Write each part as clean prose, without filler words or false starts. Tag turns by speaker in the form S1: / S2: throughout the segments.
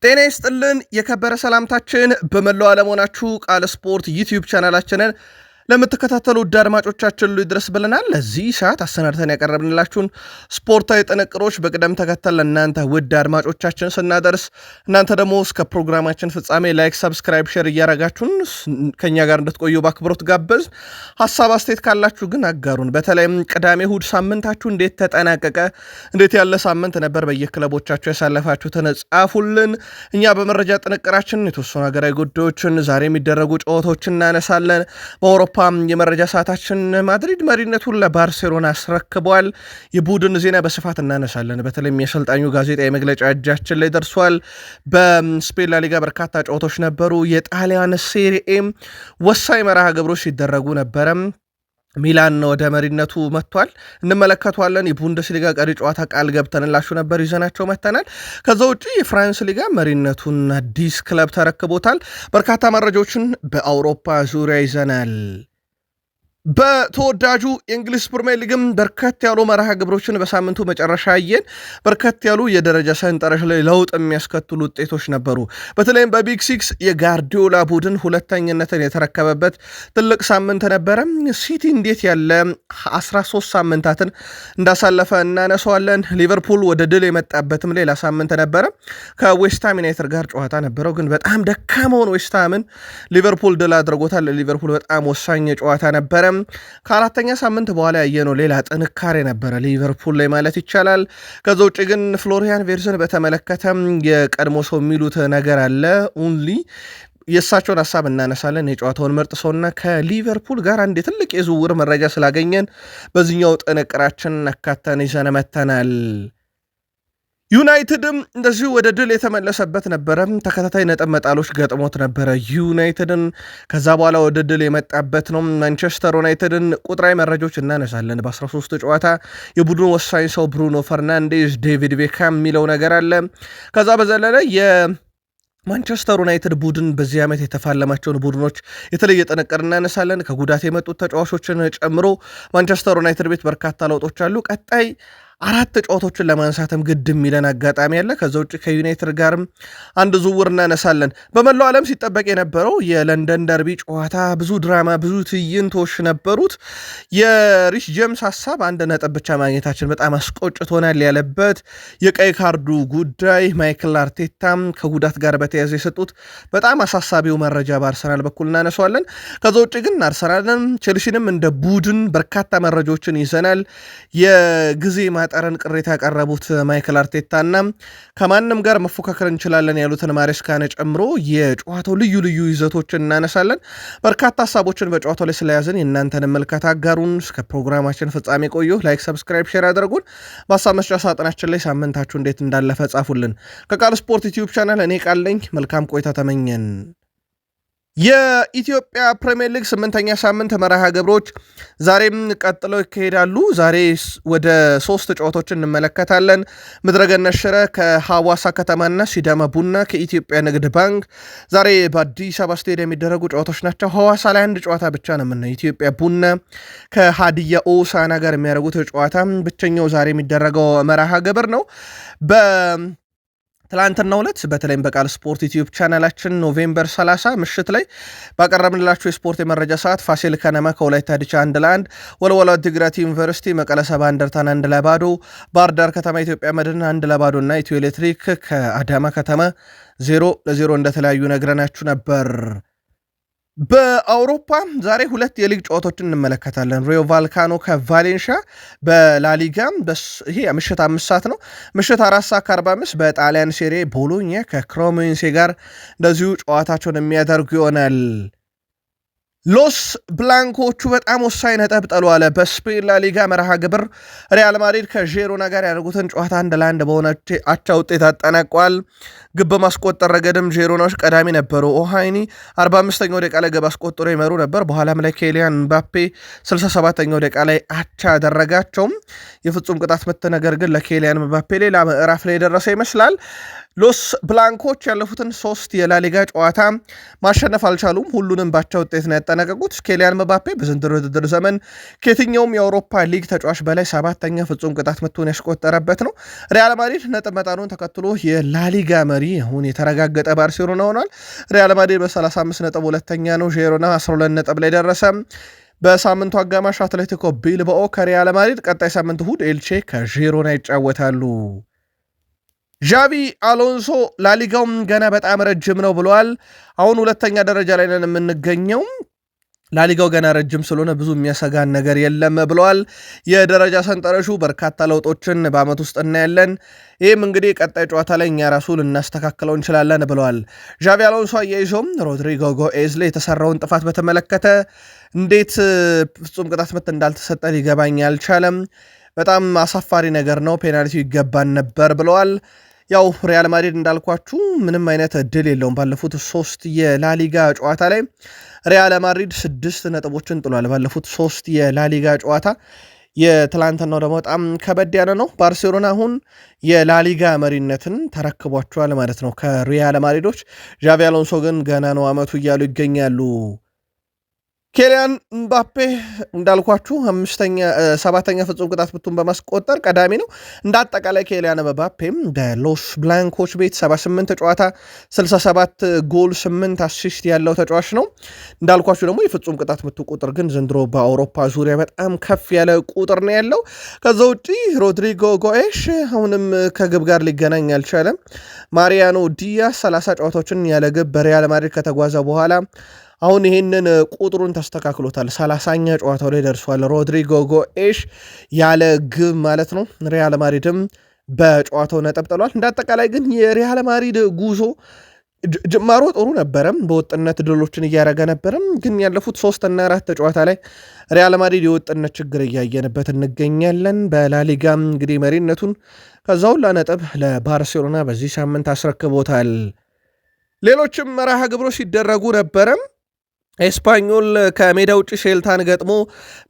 S1: ጤና ይስጥልን የከበረ ሰላምታችን በመላው ዓለም ሆናችሁ ቃል ስፖርት ዩቲዩብ ቻናላችንን ለምትከታተሉ ውድ አድማጮቻችን ሁሉ ይድረስ ብለናል። ለዚህ ሰዓት አሰናድተን ያቀረብንላችሁን ስፖርታዊ ጥንቅሮች በቅደም ተከተል ለእናንተ ውድ አድማጮቻችን ስናደርስ እናንተ ደግሞ እስከ ፕሮግራማችን ፍጻሜ ላይክ፣ ሰብስክራይብ፣ ሼር እያረጋችሁን ከኛ ጋር እንድትቆዩ በአክብሮት ጋበዝ። ሀሳብ አስተያየት ካላችሁ ግን አጋሩን። በተለይም ቅዳሜ እሁድ ሳምንታችሁ እንዴት ተጠናቀቀ? እንዴት ያለ ሳምንት ነበር? በየክለቦቻችሁ ያሳለፋችሁትን ጻፉልን። እኛ በመረጃ ጥንቅራችን የተወሰኑ ሀገራዊ ጉዳዮችን፣ ዛሬ የሚደረጉ ጨዋታዎችን እናነሳለን። በአውሮፓ የመረጃ ሰዓታችን ማድሪድ መሪነቱን ለባርሴሎና አስረክቧል። የቡድን ዜና በስፋት እናነሳለን። በተለይም የአሰልጣኙ ጋዜጣዊ መግለጫ እጃችን ላይ ደርሷል። በስፔን ላሊጋ በርካታ ጨዋታዎች ነበሩ። የጣሊያን ሴሪኤ ወሳኝ መርሃ ግብሮች ሲደረጉ ነበረ። ሚላን ወደ መሪነቱ መጥቷል፣ እንመለከቷለን። የቡንደስሊጋ ቀሪ ጨዋታ ቃል ገብተንላችሁ ነበር፣ ይዘናቸው መጥተናል። ከዛ ውጭ የፍራንስ ሊጋ መሪነቱን አዲስ ክለብ ተረክቦታል። በርካታ መረጃዎችን በአውሮፓ ዙሪያ ይዘናል። በተወዳጁ የእንግሊዝ ፕሪሚየር ሊግም በርከት ያሉ መርሃ ግብሮችን በሳምንቱ መጨረሻ አየን። በርከት ያሉ የደረጃ ሰንጠረዥ ላይ ለውጥ የሚያስከትሉ ውጤቶች ነበሩ። በተለይም በቢግ ሲክስ የጋርዲዮላ ቡድን ሁለተኝነትን የተረከበበት ትልቅ ሳምንት ነበረ። ሲቲ እንዴት ያለ 13 ሳምንታትን እንዳሳለፈ እናነሳዋለን። ሊቨርፑል ወደ ድል የመጣበትም ሌላ ሳምንት ነበረ። ከዌስትሃም ዩናይትድ ጋር ጨዋታ ነበረው፣ ግን በጣም ደካማውን ዌስትሃምን ሊቨርፑል ድል አድርጎታል። ሊቨርፑል በጣም ወሳኝ ጨዋታ ነበረ። ከአራተኛ ሳምንት በኋላ ያየነው ሌላ ጥንካሬ ነበረ ሊቨርፑል ላይ ማለት ይቻላል። ከዛ ውጭ ግን ፍሎሪያን ቬርዝን በተመለከተ የቀድሞ ሰው የሚሉት ነገር አለ። ኦንሊ የእሳቸውን ሀሳብ እናነሳለን። የጨዋታውን ምርጥ ሰውና ከሊቨርፑል ጋር አንድ ትልቅ የዝውውር መረጃ ስላገኘን በዚህኛው ጥንቅራችን አካተን ይዘን መተናል። ዩናይትድም እንደዚሁ ወደ ድል የተመለሰበት ነበረ። ተከታታይ ነጥብ መጣሎች ገጥሞት ነበረ ዩናይትድን። ከዛ በኋላ ወደ ድል የመጣበት ነው። ማንቸስተር ዩናይትድን ቁጥራዊ መረጃዎች እናነሳለን። በ13 ጨዋታ የቡድኑ ወሳኝ ሰው ብሩኖ ፈርናንዴዝ፣ ዴቪድ ቤካም የሚለው ነገር አለ። ከዛ በዘለለ ማንቸስተር ዩናይትድ ቡድን በዚህ ዓመት የተፋለማቸውን ቡድኖች የተለየ ጥንቅር እናነሳለን። ከጉዳት የመጡት ተጫዋቾችን ጨምሮ ማንቸስተር ዩናይትድ ቤት በርካታ ለውጦች አሉ። ቀጣይ 4 ጨዋታዎችን ለማንሳትም ግድ የሚለን አጋጣሚ አለ። ከዛ ውጭ ከዩናይትድ ጋርም አንድ ዝውውር እናነሳለን። በመላው ዓለም ሲጠበቅ የነበረው የለንደን ደርቢ ጨዋታ ብዙ ድራማ፣ ብዙ ትዕይንቶች ነበሩት። የሪስ ጄምስ ሀሳብ 1 ነጥብ ብቻ ማግኘታችን በጣም አስቆጭቶናል ያለበት የቀይ ካርዱ ጉዳይ፣ ማይክል አርቴታም ከጉዳት ጋር በተያያዘ የሰጡት በጣም አሳሳቢው መረጃ በአርሰናል በኩል እናነሳዋለን። ከዛ ውጭ ግን አርሰናልን፣ ቼልሲንም እንደ ቡድን በርካታ መረጃዎችን ይዘናል። የጊዜ ጠረን ቅሬታ ያቀረቡት ማይክል አርቴታና ከማንም ጋር መፎካከር እንችላለን ያሉትን ማሬስካን ጨምሮ የጨዋታው ልዩ ልዩ ይዘቶችን እናነሳለን። በርካታ ሀሳቦችን በጨዋታው ላይ ስለያዝን የእናንተን መልከታ አጋሩን። እስከ ፕሮግራማችን ፍጻሜ ቆዩ። ላይክ፣ ሰብስክራይብ፣ ሼር ያደርጉን። በሀሳብ መስጫ ሳጥናችን ላይ ሳምንታችሁ እንዴት እንዳለፈ ጻፉልን። ከቃል ስፖርት ዩቲዩብ ቻናል እኔ ቃለኝ መልካም ቆይታ ተመኘን። የኢትዮጵያ ፕሪሚየር ሊግ 8ኛ ሳምንት መርሃ ግብሮች ዛሬም ቀጥለው ይካሄዳሉ። ዛሬ ወደ 3 ጨዋታዎችን እንመለከታለን። ምድረገነት ሽረ ከሐዋሳ ከተማና ሲዳማ ቡና ከኢትዮጵያ ንግድ ባንክ ዛሬ በአዲስ አበባ ስቴዲየም የሚደረጉ ጨዋታዎች ናቸው። ሐዋሳ ላይ አንድ ጨዋታ ብቻ ነው የምናየው። ኢትዮጵያ ቡና ከሃዲያ ሆሳዕና ጋር የሚያደርጉት ጨዋታ ብቸኛው ዛሬ የሚደረገው መርሃ ግብር ነው። ትላንትናው ዕለት በተለይም በቃል ስፖርት ዩቲዩብ ቻናላችን ኖቬምበር 30 ምሽት ላይ ባቀረብንላችሁ የስፖርት የመረጃ ሰዓት ፋሲል ከነማ ከወላይታ ዲቻ 1-1፣ ወልዋሎ ዓዲግራት ዩኒቨርሲቲ መቀለ ሰባ እንደርታን 1-0፣ ባህር ዳር ከተማ ኢትዮጵያ መድን 1-0 እና ኢትዮ ኤሌክትሪክ ከአዳማ ከተማ 0-0 እንደተለያዩ ነግረናችሁ ነበር። በአውሮፓ ዛሬ 2 የሊግ ጨዋታዎችን እንመለከታለን። ሬዮ ቫልካኖ ከቫሌንሺያ በላሊጋ ይሄ ምሽት 5 ሰዓት ነው። ምሽት 4:45 በጣሊያን ሴሪ ቦሎኛ ከክሮሞንሴ ጋር እንደዚሁ ጨዋታቸውን የሚያደርጉ ይሆናል። ሎስ ብላንኮቹ በጣም ወሳኝ ነጥብ ጥለዋል። በስፔን ላሊጋ መርሃ ግብር ሪያል ማድሪድ ከዢሮና ጋር ያደርጉትን ጨዋታ 1-1 በሆነ አቻ ውጤት አጠናቋል። ግብ በማስቆጠር ረገድም ዢሮናዎች ቀዳሚ ነበሩ። ኦሃይኒ 45ኛው ደቂቃ ላይ ግብ አስቆጥሮ ይመሩ ነበር። በኋላም ላይ ኬሊያን ምባፔ 67ኛው ደቂቃ ላይ አቻ ያደረጋቸውም የፍጹም ቅጣት ምት ነገር ግን ለኬሊያን ምባፔ ሌላ ምዕራፍ ላይ የደረሰ ይመስላል። ሎስ ብላንኮች ያለፉትን 3 የላሊጋ ጨዋታ ማሸነፍ አልቻሉም። ሁሉንም ባቻ ውጤት ነው ያጠናቀቁት። ኬሊያን ምባፔ በዘንድሮ ውድድር ዘመን ከየትኛውም የአውሮፓ ሊግ ተጫዋች በላይ 7ኛ ፍጹም ቅጣት ምቱን ያስቆጠረበት ነው። ሪያል ማድሪድ ነጥብ መጣኑን ተከትሎ የላሊጋ መሪ አሁን የተረጋገጠ ባርሴሎና ሆኗል። ሪያል ማድሪድ በ35 ነጥብ ሁለተኛ ነው። ዢሮና 12 ነጥብ ላይ ደረሰ። በሳምንቱ አጋማሽ አትሌቲኮ ቢልባኦ ከሪያል ማድሪድ፣ ቀጣይ ሳምንት እሁድ ኤልቼ ከዢሮና ይጫወታሉ። ዣቪ አሎንሶ ላሊጋውም ገና በጣም ረጅም ነው ብለዋል። አሁን ሁለተኛ ደረጃ ላይ ነን የምንገኘው፣ ላሊጋው ገና ረጅም ስለሆነ ብዙ የሚያሰጋን ነገር የለም ብለዋል። የደረጃ ሰንጠረዡ በርካታ ለውጦችን በአመት ውስጥ እናያለን። ይህም እንግዲህ ቀጣይ ጨዋታ ላይ እኛ ራሱ ልናስተካክለው እንችላለን ብለዋል ዣቪ አሎንሶ። አያይዞም ሮድሪጎ ጎኤዝ ላይ የተሰራውን ጥፋት በተመለከተ እንዴት ፍጹም ቅጣት ምት እንዳልተሰጠ ሊገባኝ አልቻለም። በጣም አሳፋሪ ነገር ነው፣ ፔናልቲው ይገባን ነበር ብለዋል። ያው ሪያል ማድሪድ እንዳልኳችሁ ምንም አይነት እድል የለውም። ባለፉት 3 የላሊጋ ጨዋታ ላይ ሪያል ማድሪድ 6 ነጥቦችን ጥሏል። ባለፉት 3 የላሊጋ ጨዋታ የትላንትናው ደግሞ በጣም ከበድ ያለ ነው። ባርሴሎና አሁን የላሊጋ መሪነትን ተረክቧቸዋል ማለት ነው ከሪያል ማድሪዶች። ዣቪ አሎንሶ ግን ገና ነው አመቱ እያሉ ይገኛሉ። ኬሊያን ምባፔ እንዳልኳችሁ 7ኛ ፍጹም ቅጣት ምቱን በማስቆጠር ቀዳሚ ነው። እንደ አጠቃላይ ኬሊያን ምባፔም በሎስ ብላንኮች ቤት 78 ጨዋታ 67 ጎል 8 አሲስት ያለው ተጫዋች ነው። እንዳልኳችሁ ደግሞ የፍጹም ቅጣት ምቱ ቁጥር ግን ዘንድሮ በአውሮፓ ዙሪያ በጣም ከፍ ያለ ቁጥር ነው ያለው። ከዛ ውጪ ሮድሪጎ ጎኤሽ አሁንም ከግብ ጋር ሊገናኝ አልቻለም። ማሪያኖ ዲያስ 30 ጨዋታዎችን ያለ ግብ በሪያል ማድሪድ ከተጓዘ በኋላ አሁን ይህንን ቁጥሩን ተስተካክሎታል። 30ኛ ጨዋታው ላይ ደርሷል ሮድሪጎ ጎኤሽ ያለ ግብ ማለት ነው። ሪያል ማድሪድም በጨዋታው ነጥብ ጥሏል። እንዳጠቃላይ ግን የሪያል ማድሪድ ጉዞ ጅማሮ ጥሩ ነበረም፣ በወጥነት ድሎችን እያደረገ ነበረም። ግን ያለፉት 3 እና 4 ጨዋታ ላይ ሪያል ማድሪድ የወጥነት ችግር እያየንበት እንገኛለን። በላሊጋም እንግዲህ መሪነቱን ከዛ ሁላ ነጥብ ለባርሴሎና በዚህ ሳምንት አስረክቦታል። ሌሎችም መርሃ ግብሮች ሲደረጉ ነበረም። ኤስፓኞል ከሜዳ ውጭ ሼልታን ገጥሞ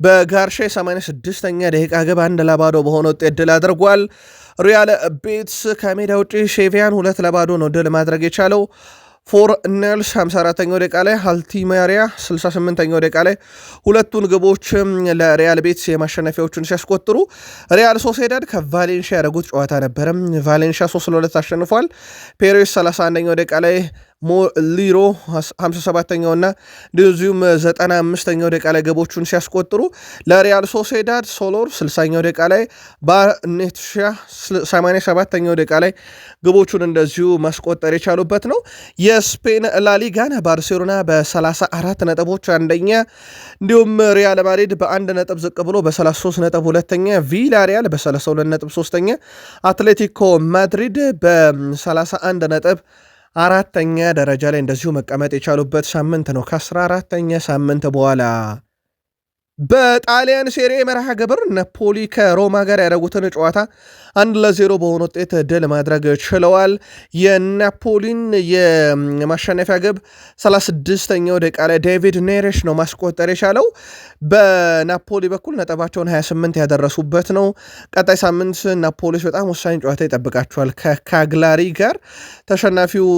S1: በጋርሼ 86ኛ ደቂቃ ግብ 1-0 በሆነ ውጤት ድል አድርጓል። ሪያል ቤትስ ከሜዳ ውጭ ሼቪያን 2-0 ነው ድል ማድረግ የቻለው። ፎር ነልስ 54ኛው ደቂቃ ላይ፣ አልቲማሪያ 68ኛው ደቂቃ ላይ ሁለቱን ግቦች ለሪያል ቤትስ የማሸነፊያዎቹን ሲያስቆጥሩ፣ ሪያል ሶሴዳድ ከቫሌንሺያ ያደረጉት ጨዋታ ነበረ። ቫሌንሺያ 3-2 አሸንፏል። ፔሬስ 31ኛው ደቂቃ ላይ፣ ሊሮ 57ኛው እና እንደዚሁም 95ኛው ደቂቃ ላይ ገቦቹን ሲያስቆጥሩ ለሪያል ሶሴዳድ ሶሎር 60ኛው ደቂቃ ላይ፣ ባርኔትሻ 87ኛው ደቂቃ ላይ ግቦቹን እንደዚሁ ማስቆጠር የቻሉበት ነው። የስፔን ላሊጋን ባርሴሎና በ34 ነጥቦች አንደኛ፣ እንዲሁም ሪያል ማድሪድ በ1 ነጥብ ዝቅ ብሎ በ33 ነጥብ ሁለተኛ፣ ቪላሪያል በ32 ነጥብ ሶስተኛ፣ አትሌቲኮ ማድሪድ በ31 ነጥብ 4ኛ ደረጃ ላይ እንደዚሁ መቀመጥ የቻሉበት ሳምንት ነው ከ14ኛ ሳምንት በኋላ። በጣሊያን ሴሪ መርሃ ግብር ናፖሊ ከሮማ ጋር ያደረጉትን ጨዋታ 1-0 በሆነ ውጤት ድል ማድረግ ችለዋል። የናፖሊን የማሸነፊያ ግብ 36ኛው ደቂቃ ላይ ዴቪድ ኔሬሽ ነው ማስቆጠር የቻለው። በናፖሊ በኩል ነጥባቸውን 28 ያደረሱበት ነው። ቀጣይ ሳምንት ናፖሊስ በጣም ወሳኝ ጨዋታ ይጠብቃቸዋል ከካግላሪ ጋር። ተሸናፊው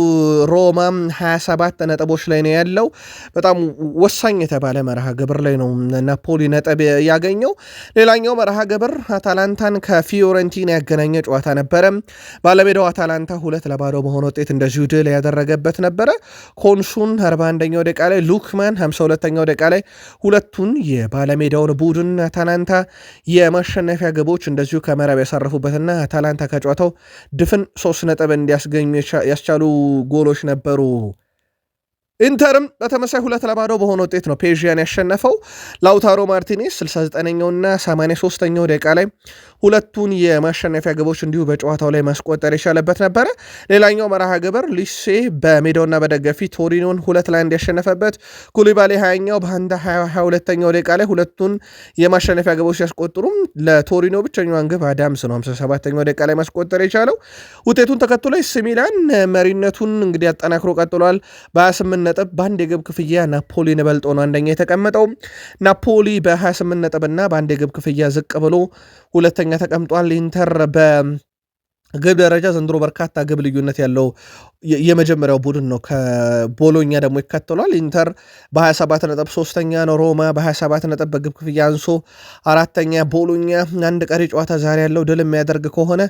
S1: ሮማም 27 ነጥቦች ላይ ነው ያለው። በጣም ወሳኝ የተባለ መርሃ ግብር ላይ ነው ናፖሊ ነጥብ ያገኘው። ሌላኛው መርሃ ግብር አታላንታን ከፊዮረንቲና ያገናኘ ጨዋታ ነበረ። ባለሜዳው አታላንታ 2-0 በሆነ ውጤት እንደዚሁ ድል ያደረገበት ነበረ። ኮንሱን 41ኛው ደቂቃ ላይ፣ ሉክማን 52ኛው ደቂቃ ላይ ሁለቱን የባለሜዳውን ቡድን አታላንታ የማሸነፊያ ግቦች እንደዚሁ ከመረብ ያሳረፉበትና አታላንታ ከጨዋታው ድፍን 3 ነጥብ እንዲያስገኙ ያስቻሉ ጎሎች ነበሩ። ኢንተርም በተመሳይ 2-0 በሆነ ውጤት ነው ፔዥያን ያሸነፈው። ላውታሮ ማርቲኔስ 69ኛውና 83ኛው ደቂቃ ላይ ሁለቱን የማሸነፊያ ግቦች እንዲሁ በጨዋታው ላይ ማስቆጠር የቻለበት ነበረ። ሌላኛው መርሃ ግብር ሊሴ በሜዳውና በደጋፊ ቶሪኖን 2-1 ያሸነፈበት፣ ኩሊባሊ 20ኛው በሃንዳ 22ኛው ደቂቃ ላይ ሁለቱን የማሸነፊያ ግቦች ሲያስቆጥሩም ለቶሪኖ ብቸኛዋን ግብ አዳምስ ነው 57ኛው ደቂቃ ላይ ማስቆጠር የቻለው። ውጤቱን ተከትሎ ኤሲ ሚላን መሪነቱን እንግዲህ አጠናክሮ ቀጥሏል በ28 ነጥብ በአንድ የግብ ክፍያ ናፖሊን በልጦ ነው አንደኛ የተቀመጠው። ናፖሊ በ28 ነጥብ እና በአንድ የግብ ክፍያ ዝቅ ብሎ ሁለተኛ ተቀምጧል። ኢንተር ግብ ደረጃ ዘንድሮ በርካታ ግብ ልዩነት ያለው የመጀመሪያው ቡድን ነው። ከቦሎኛ ደግሞ ይከተሏል። ኢንተር በ27 ነጥብ ሶስተኛ ነው። ሮማ በ27 ነጥብ በግብ ክፍያ አንሶ አራተኛ። ቦሎኛ አንድ ቀሪ ጨዋታ ዛሬ ያለው ድል የሚያደርግ ከሆነ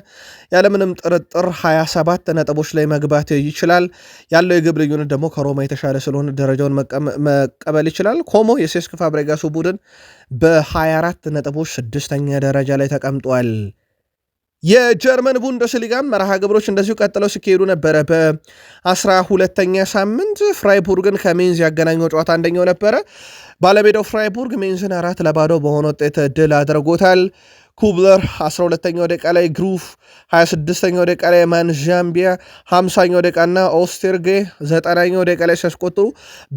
S1: ያለምንም ጥርጥር 27 ነጥቦች ላይ መግባት ይችላል። ያለው የግብ ልዩነት ደግሞ ከሮማ የተሻለ ስለሆነ ደረጃውን መቀበል ይችላል። ኮሞ የሴስክ ፋብሬጋሱ ቡድን በ24 ነጥቦች ስድስተኛ ደረጃ ላይ ተቀምጧል። የጀርመን ቡንደስሊጋ መርሃ ግብሮች እንደዚሁ ቀጥለው ሲካሄዱ ነበረ። በ12ኛ ሳምንት ፍራይቡርግን ከሜንዝ ያገናኘው ጨዋታ አንደኛው ነበረ። ባለሜዳው ፍራይቡርግ ሜንዝን 4-0 በሆነ ውጤት ድል አድርጎታል። ኩብለር 12ኛው ደቂቃ ላይ፣ ግሩፍ 26ኛው ደቂቃ ላይ፣ ማንዣምቢያ 50ኛው ደቂቃ እና ኦስቴርጌ 90ኛው ደቂቃ ላይ ሲያስቆጥሩ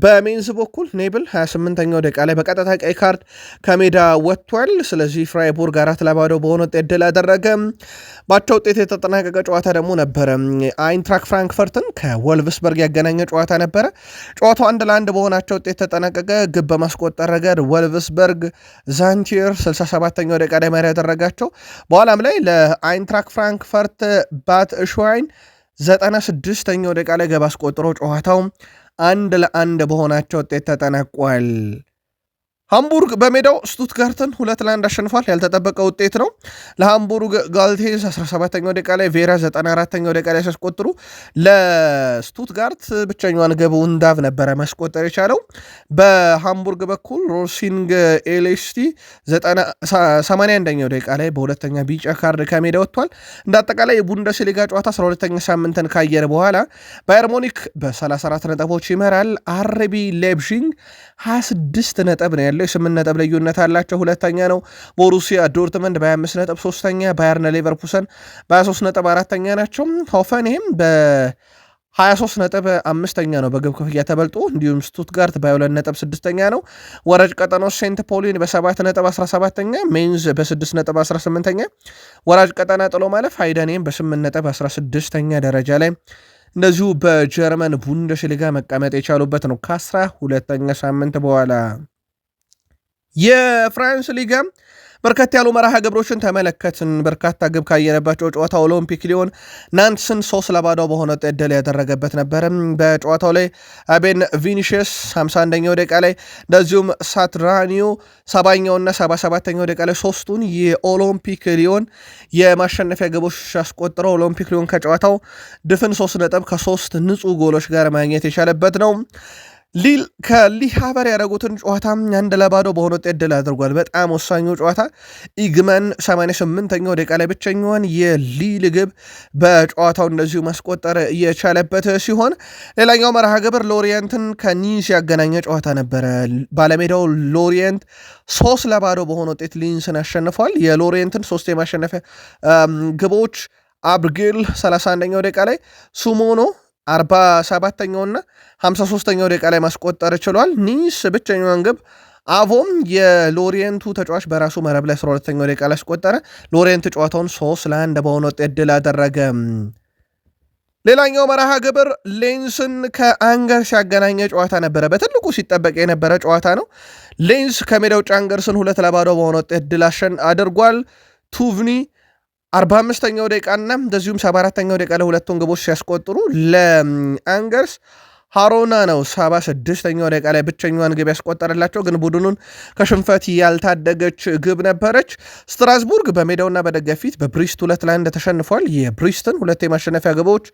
S1: በሜንዝ በኩል ኔብል 28ኛው ደቂቃ ላይ በቀጥታ ቀይ ካርድ ከሜዳ ወጥቷል። ስለዚህ ፍራይቡርግ 4-0 በሆነ ውጤት ድል አደረገ። ባቻ ውጤት የተጠናቀቀ ጨዋታ ደግሞ ነበረ። አይንትራክ ፍራንክፈርትን ከወልቭስበርግ ያገናኘ ጨዋታ ነበረ። ጨዋታው 1-1 በሆናቸው ውጤት ተጠናቀቀ። ግብ በማስቆጠር ረገድ ወልቭስበርግ ዛንቲር 67ኛው ደቂቃ ላይ መሪ ያደረጋቸው፣ በኋላም ላይ ለአይንትራክ ፍራንክፈርት ባት ሽዋይን 96ኛው ደቂቃ ላይ ግብ አስቆጥሮ ጨዋታው 1-1 በሆናቸው ውጤት ተጠናቋል። ሃምቡርግ በሜዳው ስቱትጋርትን 2-1 አሸንፏል። ያልተጠበቀ ውጤት ነው ለሃምቡርግ። ጋልቴዝ 17ኛው ደቂቃ ላይ፣ ቬራ 94ኛው ደቂቃ ላይ ሲያስቆጥሩ ለስቱትጋርት ብቸኛዋን ግብ ውንዳቭ ነበረ ማስቆጠር የቻለው። በሃምቡርግ በኩል ሮሲንግ ኤሌስቲ 81ኛው ደቂቃ ላይ በሁለተኛ ቢጫ ካርድ ከሜዳ ወጥቷል። እንደ አጠቃላይ የቡንደስሊጋ ጨዋታ 12ኛ ሳምንትን ካየር በኋላ ባየር ሙኒክ በ34 ነጥቦች ይመራል። አርቢ ሌፕዚግ 26 ነጥብ ነው ያለው፣ የ8 ነጥብ ልዩነት አላቸው። ሁለተኛ ነው ቦሩሲያ ዶርትመንድ በ25 ነጥብ ሶስተኛ፣ ባየርነ ሌቨርኩሰን በ23 ነጥብ አራተኛ ናቸው። ሆፈንሄም በ23 ነጥብ አምስተኛ ነው በግብ ክፍያ ተበልጦ፣ እንዲሁም ስቱትጋርት በ22 ነጥብ ስድስተኛ ነው። ወራጅ ቀጠናው ሴንት ፖሊን በ7 ነጥብ 17ኛ፣ ሜንዝ በ6 ነጥብ 18ኛ። ወራጅ ቀጠና ጥሎ ማለፍ ሃይደኔም በ8 ነጥብ 16ኛ ደረጃ ላይ እንደዚሁ በጀርመን ቡንደስሊጋ መቀመጥ የቻሉበት ነው። ከ12ኛ ሳምንት በኋላ የፍራንስ ሊጋ በርከት ያሉ መርሃ ግብሮችን ተመለከትን። በርካታ ግብ ካየነባቸው ጨዋታ ኦሎምፒክ ሊዮን ናንትስን 3-0 በሆነ ውጤት ድል ያደረገበት ነበረ። በጨዋታው ላይ አቤን ቪኒሽስ 51ኛው ደቂቃ ላይ፣ እንደዚሁም ሳትራኒዮ 70ኛውና 77ኛው ደቂቃ ላይ ሶስቱን የኦሎምፒክ ሊዮን የማሸነፊያ ግቦች አስቆጥረው ኦሎምፒክ ሊዮን ከጨዋታው ድፍን 3 ነጥብ ከ3 ንጹህ ጎሎች ጋር ማግኘት የቻለበት ነው። ሊል ከሊሃቨር ያደረጉትን ጨዋታ 1-0 በሆነ ውጤት ድል አድርጓል። በጣም ወሳኙ ጨዋታ ኢግመን 88ኛው ደቂቃ ላይ ብቸኛዋን የሊል ግብ በጨዋታው እንደዚሁ ማስቆጠር የቻለበት ሲሆን፣ ሌላኛው መርሃ ግብር ሎሪየንትን ከኒስ ያገናኘ ጨዋታ ነበረ። ባለሜዳው ሎሪየንት 3-0 በሆነ ውጤት ሊንስን አሸንፏል። የሎሪየንትን 3 የማሸነፊያ ግቦች አብርጌል 31ኛው ደቂቃ ላይ፣ ሱሞኖ 47ኛውና 53ኛው ደቂቃ ላይ ማስቆጠር ችሏል። ኒስ ብቸኛዋን ግብ አቮም የሎሪየንቱ ተጫዋች በራሱ መረብ ላይ 12ኛው ደቂቃ ላይ አስቆጠረ። ሎሪየንት ጨዋታውን 3-1 በሆነ ውጤት ድል አደረገ። ሌላኛው መርሃ ግብር ሌንስን ከአንገርስ ያገናኘ ጨዋታ ነበረ። በትልቁ ሲጠበቅ የነበረ ጨዋታ ነው። ሌንስ ከሜዳ ውጭ አንገርስን 2-0 በሆነ ውጤት ድል አድርጓል። ቱቭኒ 45ኛው ደቂቃና እንደዚሁም 74ኛው ደቂቃ ለሁለቱን ግቦች ሲያስቆጥሩ ለአንገርስ ሃሮና ነው 76ኛው ደቂቃ ላይ ብቸኛዋን ግብ ያስቆጠረላቸው፣ ግን ቡድኑን ከሽንፈት ያልታደገች ግብ ነበረች። ስትራስቡርግ በሜዳውና በደገፊት በብሪስት 2-1 ተሸንፏል። የብሪስትን 2 የማሸነፊያ ግቦች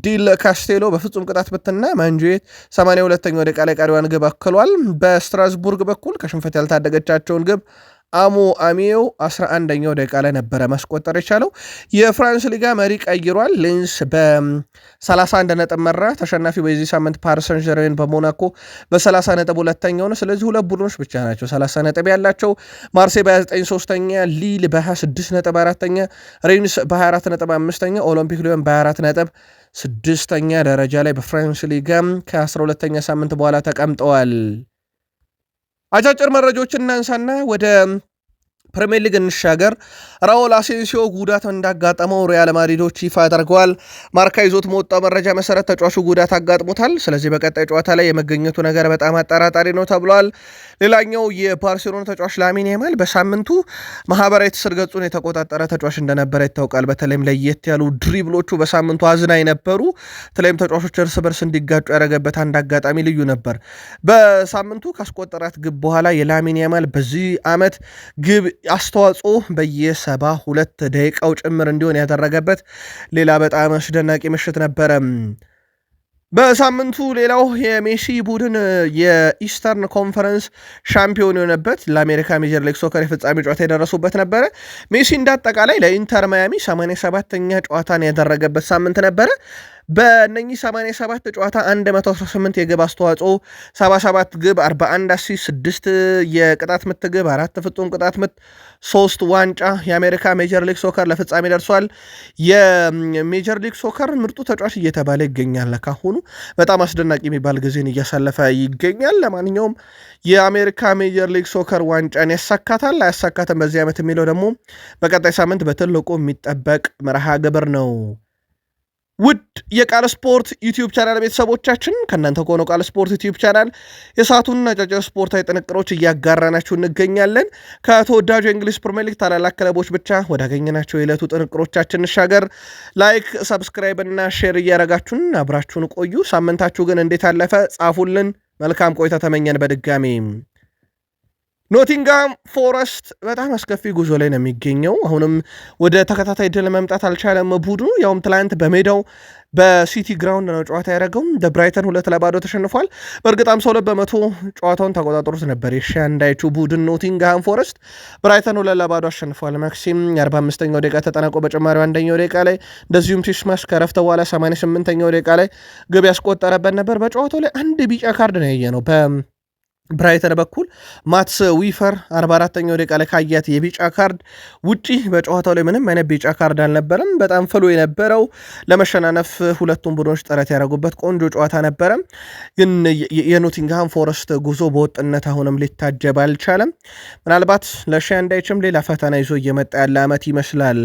S1: ዲል ካስቴሎ በፍጹም ቅጣት ምትና ማንጁዌት 82ኛው ደቂቃ ላይ ቀሪዋን ግብ አክሏል። በስትራስቡርግ በኩል ከሽንፈት ያልታደገቻቸውን ግብ አሞ አሚዮ 11ኛው ደቂቃ ላይ ነበረ ማስቆጠር የቻለው። የፍራንስ ሊጋ መሪ ቀይሯል። ሌንስ በ31 ነጥብ መራ። ተሸናፊው በዚህ ሳምንት ፓሪሰን ጀርሜን በሞናኮ በ30 ነጥብ ሁለተኛው ነው። ስለዚህ ሁለት ቡድኖች ብቻ ናቸው 30 ነጥብ ያላቸው። ማርሴይ በ29 ሶስተኛ፣ ሊል በ26 ነጥብ አራተኛ፣ ሬንስ በ24 ነጥብ አምስተኛ፣ ኦሎምፒክ ሊዮን በ24 ነጥብ ስድስተኛ ደረጃ ላይ በፍራንስ ሊጋ ከ12ኛ ሳምንት በኋላ ተቀምጠዋል። አጫጭር መረጃዎችን እናንሳና ወደ ፕሪሚየር ሊግ እንሻገር። ራውል አሴንሲዮ ጉዳት እንዳጋጠመው ሪያል ማድሪዶች ይፋ አድርገዋል። ማርካ ይዞት መወጣው መረጃ መሰረት ተጫዋቹ ጉዳት አጋጥሞታል። ስለዚህ በቀጣይ ጨዋታ ላይ የመገኘቱ ነገር በጣም አጠራጣሪ ነው ተብሏል። ሌላኛው የባርሴሎና ተጫዋች ላሚን ያማል በሳምንቱ ማህበራዊ ትስስር ገጹን የተቆጣጠረ ተጫዋች እንደነበረ ይታወቃል። በተለይም ለየት ያሉ ድሪብሎቹ በሳምንቱ አዝናኝ ነበሩ። በተለይም ተጫዋቾች እርስ በርስ እንዲጋጩ ያደረገበት አንድ አጋጣሚ ልዩ ነበር። በሳምንቱ ካስቆጠራት ግብ በኋላ የላሚን ያማል በዚህ ዓመት ግብ አስተዋጽኦ በየ72 ደቂቃው ጭምር እንዲሆን ያደረገበት ሌላ በጣም አስደናቂ ምሽት ነበረ። በሳምንቱ ሌላው የሜሲ ቡድን የኢስተርን ኮንፈረንስ ሻምፒዮን የሆነበት ለአሜሪካ ሜጀር ሊግ ሶከር የፍጻሜ ጨዋታ የደረሱበት ነበረ። ሜሲ እንዳጠቃላይ ለኢንተር ማያሚ 87ኛ ጨዋታን ያደረገበት ሳምንት ነበረ። በእነኚህ 87 ጨዋታ 118 የግብ አስተዋጽኦ፣ 77 ግብ፣ 41 አሲስት፣ 6 የቅጣት ምት ግብ፣ 4 ፍጹም ቅጣት ምት፣ 3 ዋንጫ የአሜሪካ ሜጀር ሊግ ሶከር ለፍጻሜ ደርሷል። የሜጀር ሊግ ሶከር ምርጡ ተጫዋች እየተባለ ይገኛል። ካሁኑ በጣም አስደናቂ የሚባል ጊዜን እያሳለፈ ይገኛል። ለማንኛውም የአሜሪካ ሜጀር ሊግ ሶከር ዋንጫን ያሳካታል አያሳካትም በዚህ ዓመት የሚለው ደግሞ በቀጣይ ሳምንት በትልቁ የሚጠበቅ መርሃ ግብር ነው። ውድ የቃል ስፖርት ዩቲዩብ ቻናል ቤተሰቦቻችን ከእናንተ ከሆነው ቃል ስፖርት ዩቲዩብ ቻናል የሰዓቱን አጫጭር ስፖርታዊ ጥንቅሮች እያጋራናችሁ እንገኛለን። ከተወዳጁ የእንግሊዝ ፕሪሚየር ሊግ ታላላቅ ክለቦች ብቻ ወዳገኘናቸው የዕለቱ ጥንቅሮቻችን እንሻገር። ላይክ፣ ሰብስክራይብ እና ሼር እያረጋችሁን አብራችሁን ቆዩ። ሳምንታችሁ ግን እንዴት አለፈ? ጻፉልን። መልካም ቆይታ ተመኘን። በድጋሚ ኖቲንጋም ፎረስት በጣም አስከፊ ጉዞ ላይ ነው የሚገኘው። አሁንም ወደ ተከታታይ ድል መምጣት አልቻለም ቡድኑ። ያውም ትላንት በሜዳው በሲቲ ግራውንድ ነው ጨዋታ ያደረገው። ብራይተን 2-0 ተሸንፏል። በእርግጥ 52% ጨዋታውን ተቆጣጠሩት ነበር የሻንዳይቹ ቡድን ኖቲንግሃም ፎረስት። ብራይተን 2-0 አሸንፏል። ማክሲም 45ኛው ደቂቃ ተጠናቆ በጭማሪው አንደኛው ደቂቃ ላይ እንደዚሁም ቲስማስ ከረፍተ በኋላ 88ኛው ደቂቃ ላይ ግብ ያስቆጠረበት ነበር። በጨዋታው ላይ አንድ ቢጫ ካርድ ነው ያየ ነው ብራይተን በኩል ማትስ ዊፈር 44ኛው ደቂቃ ላይ ካያት የቢጫ ካርድ ውጪ በጨዋታው ላይ ምንም አይነት ቢጫ ካርድ አልነበረም። በጣም ፍሎ የነበረው ለመሸናነፍ ሁለቱም ቡድኖች ጥረት ያደረጉበት ቆንጆ ጨዋታ ነበረ። ግን የኖቲንግሃም ፎረስት ጉዞ በወጥነት አሁንም ሊታጀብ አልቻለም። ምናልባት ለሻንዳይችም ሌላ ፈተና ይዞ እየመጣ ያለ ዓመት ይመስላል።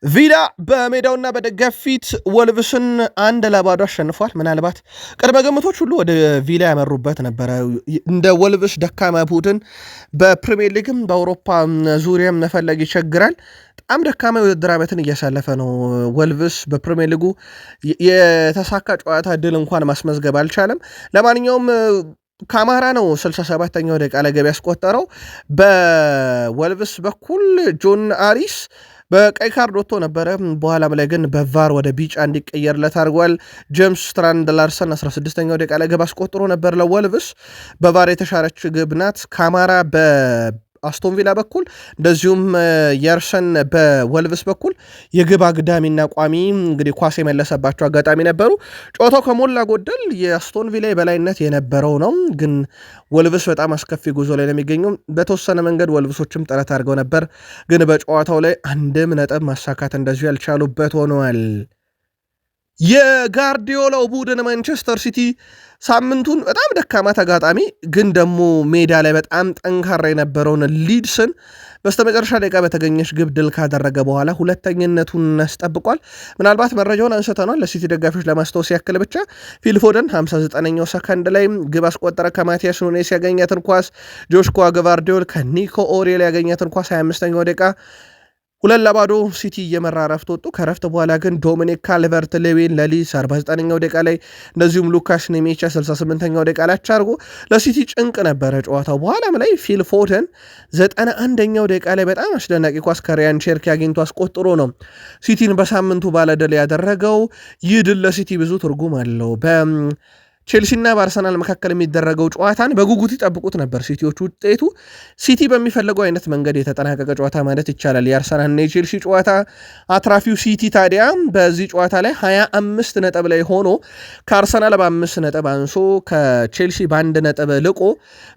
S1: ቪላ በሜዳውና በደጋፊ ፊት ወልቭስን 1-0 አሸንፏል። ምናልባት ቅድመ ግምቶች ሁሉ ወደ ቪላ ያመሩበት ነበረ። እንደ ወልቭስ ደካማ ቡድን በፕሪሚየር ሊግም በአውሮፓ ዙሪያም መፈለግ ይቸግራል። በጣም ደካማ የውድድር ዓመትን እያሳለፈ ነው ወልቭስ። በፕሪሚየር ሊጉ የተሳካ ጨዋታ ድል እንኳን ማስመዝገብ አልቻለም። ለማንኛውም ካማራ ነው 67ኛው ደቂቃ ላይ ገቢ ያስቆጠረው። በወልቭስ በኩል ጆን አሪስ በቀይ ካርድ ወጥቶ ነበረ። በኋላም ላይ ግን በቫር ወደ ቢጫ እንዲቀየርለት አድርጓል። ጄምስ ስትራንድ ላርሰን 16ኛው ደቂቃ ላይ ግብ አስቆጥሮ ነበር ለወልቭስ። በቫር የተሻረች ግብ ናት። ካማራ በአስቶን ቪላ በኩል እንደዚሁም የርሰን በወልቭስ በኩል የግብ አግዳሚና ቋሚ እንግዲህ ኳስ የመለሰባቸው አጋጣሚ ነበሩ። ጨዋታው ከሞላ ጎደል የአስቶን ቪላ የበላይነት የነበረው ነው። ግን ወልቭስ በጣም አስከፊ ጉዞ ላይ ነው የሚገኘው። በተወሰነ መንገድ ወልቭሶችም ጥረት አድርገው ነበር፣ ግን በጨዋታው ላይ አንድም ነጥብ ማሳካት እንደዚሁ ያልቻሉበት ሆነዋል። የጋርዲዮላው ቡድን ማንቸስተር ሲቲ ሳምንቱን በጣም ደካማ ተጋጣሚ ግን ደግሞ ሜዳ ላይ በጣም ጠንካራ የነበረውን ሊድስን በስተመጨረሻ ደቂቃ በተገኘች ግብ ድል ካደረገ በኋላ ሁለተኝነቱን አስጠብቋል። ምናልባት መረጃውን አንስተናል ለሲቲ ደጋፊዎች ለማስታወስ ያክል ብቻ ፊልፎደን 59ኛው ሰከንድ ላይ ግብ አስቆጠረ። ከማቲያስ ኑኔስ ያገኛትን ኳስ ጆሽኮ ግቫርዲዮል ከኒኮ ኦሪየል ያገኛትን ኳስ 25ኛው ደቂቃ 2-0 ሲቲ እየመራ ረፍት ወጡ። ከረፍት በኋላ ግን ዶሚኒክ ካልቨርት ሌዊን ለሊስ 49ኛው ደቂቃ ላይ እንደዚሁም ሉካስ ኔሜቻ 68ኛው ደቂቃ ላይ አቻርጎ ለሲቲ ጭንቅ ነበረ ጨዋታው። በኋላም ላይ ፊል ፎደን 91ኛው ደቂቃ ላይ በጣም አስደናቂ ኳስ ከሪያን ቼርኪ አግኝቶ አስቆጥሮ ነው ሲቲን በሳምንቱ ባለድል ያደረገው። ይህ ድል ለሲቲ ብዙ ትርጉም አለው። ቼልሲና በአርሰናል መካከል የሚደረገው ጨዋታን በጉጉት ይጠብቁት ነበር ሲቲዎች። ውጤቱ ሲቲ በሚፈልገው አይነት መንገድ የተጠናቀቀ ጨዋታ ማለት ይቻላል። የአርሰናልና የቼልሲ ጨዋታ አትራፊው ሲቲ ታዲያ በዚህ ጨዋታ ላይ 25 ነጥብ ላይ ሆኖ ከአርሰናል በ5 ነጥብ አንሶ ከቼልሲ በ1 ነጥብ ልቆ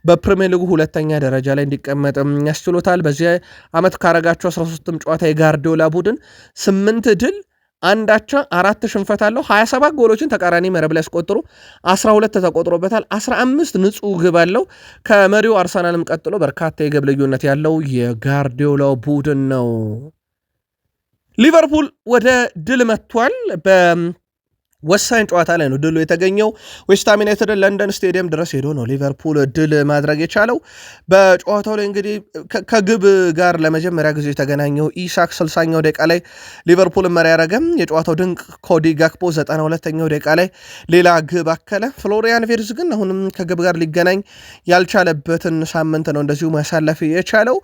S1: በፕሪሚየር ሊጉ ሁለተኛ ደረጃ ላይ እንዲቀመጥ ያስችሎታል። በዚህ ዓመት ካረጋቸው 13ም ጨዋታ የጋርዲዮላ ቡድን 8 ድል አንዳቻ 4 ሽንፈት አለው። 27 ጎሎችን ተቃራኒ መረብ ላይ ያስቆጥሩ 12 ተቆጥሮበታል። 15 ንጹህ ግብ አለው። ከመሪው አርሰናልም ቀጥሎ በርካታ የግብ ልዩነት ያለው የጋርዲዮላው ቡድን ነው። ሊቨርፑል ወደ ድል መጥቷል። ወሳኝ ጨዋታ ላይ ነው ድሉ የተገኘው። ዌስትሃም ዩናይትድ ለንደን ስቴዲየም ድረስ ሄዶ ነው ሊቨርፑል ድል ማድረግ የቻለው። በጨዋታው ላይ እንግዲህ ከግብ ጋር ለመጀመሪያ ጊዜ የተገናኘው ኢሳክ 60ኛው ደቂቃ ላይ ሊቨርፑል መሪ ያረገም። የጨዋታው ድንቅ ኮዲ ጋክፖ 92ኛው ደቂቃ ላይ ሌላ ግብ አከለ። ፍሎሪያን ቪርዝ ግን አሁንም ከግብ ጋር ሊገናኝ ያልቻለበትን ሳምንት ነው እንደዚሁ ማሳለፍ የቻለው።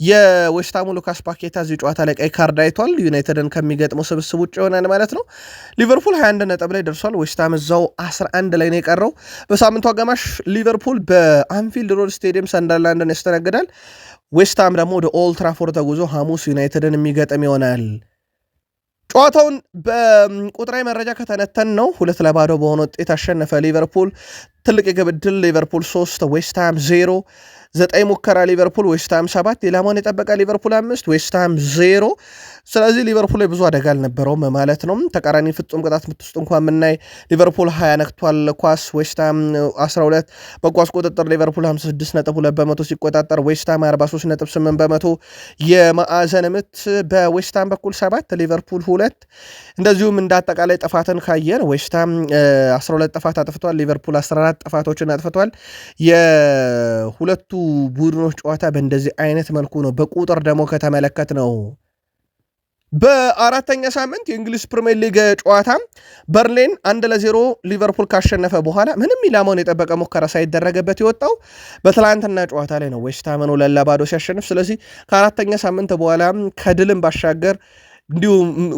S1: የዌስትሃሙ ሉካስ ፓኬታ እዚህ ጨዋታ ላይ ቀይ ካርድ አይቷል። ዩናይትድን ከሚገጥመው ስብስብ ውጭ ይሆናል ማለት ነው። ሊቨርፑል 21 ነጥብ ላይ ደርሷል። ዌስትሃም እዛው 11 ላይ ነው የቀረው። በሳምንቱ አጋማሽ ሊቨርፑል በአንፊልድ ሮድ ስቴዲየም ሰንደርላንድን ያስተናግዳል። ዌስትሃም ደግሞ ወደ ኦልድ ትራፎርድ ተጉዞ ሐሙስ ዩናይትድን የሚገጥም ይሆናል። ጨዋታውን በቁጥራዊ መረጃ ከተነተን ነው 2-0 በሆነ ውጤት አሸነፈ ሊቨርፑል። ትልቅ የግብ ዕድል ሊቨርፑል 3 ዌስትሃም 0። 9 ሙከራ ሊቨርፑል ዌስትሃም 7። ኢላማውን የጠበቀ ሊቨርፑል 5 ዌስትሃም 0። ስለዚህ ሊቨርፑል ላይ ብዙ አደጋ አልነበረውም ማለት ነው። ተቃራኒ ፍጹም ቅጣት ምት ውስጥ እንኳን የምናይ ሊቨርፑል 20 ነክቷል ኳስ፣ ዌስትሃም 12። በኳስ ቁጥጥር ሊቨርፑል 56.2 በመቶ ሲቆጣጠር ዌስትሃም 43.8 በመቶ። የማዕዘን ምት በዌስትሃም በኩል 7 ሊቨርፑል 2። እንደዚሁም እንደ አጠቃላይ ጥፋትን ካየን ዌስትሃም 12 ጥፋት አጥፍቷል፣ ሊቨርፑል 14 ጥፋቶችን አጥፍቷል። የሁለቱ ቡድኖች ጨዋታ በእንደዚህ አይነት መልኩ ነው በቁጥር ደግሞ ከተመለከት ነው። በአራተኛ ሳምንት የእንግሊዝ ፕሪሚየር ሊግ ጨዋታ በርንሌን 1-0 ሊቨርፑል ካሸነፈ በኋላ ምንም ኢላማውን የጠበቀ ሙከራ ሳይደረገበት የወጣው በትላንትና ጨዋታ ላይ ነው ዌስትሃምን 2-0 ሲያሸንፍ። ስለዚህ ከአራተኛ ሳምንት በኋላ ከድልም ባሻገር እንዲሁ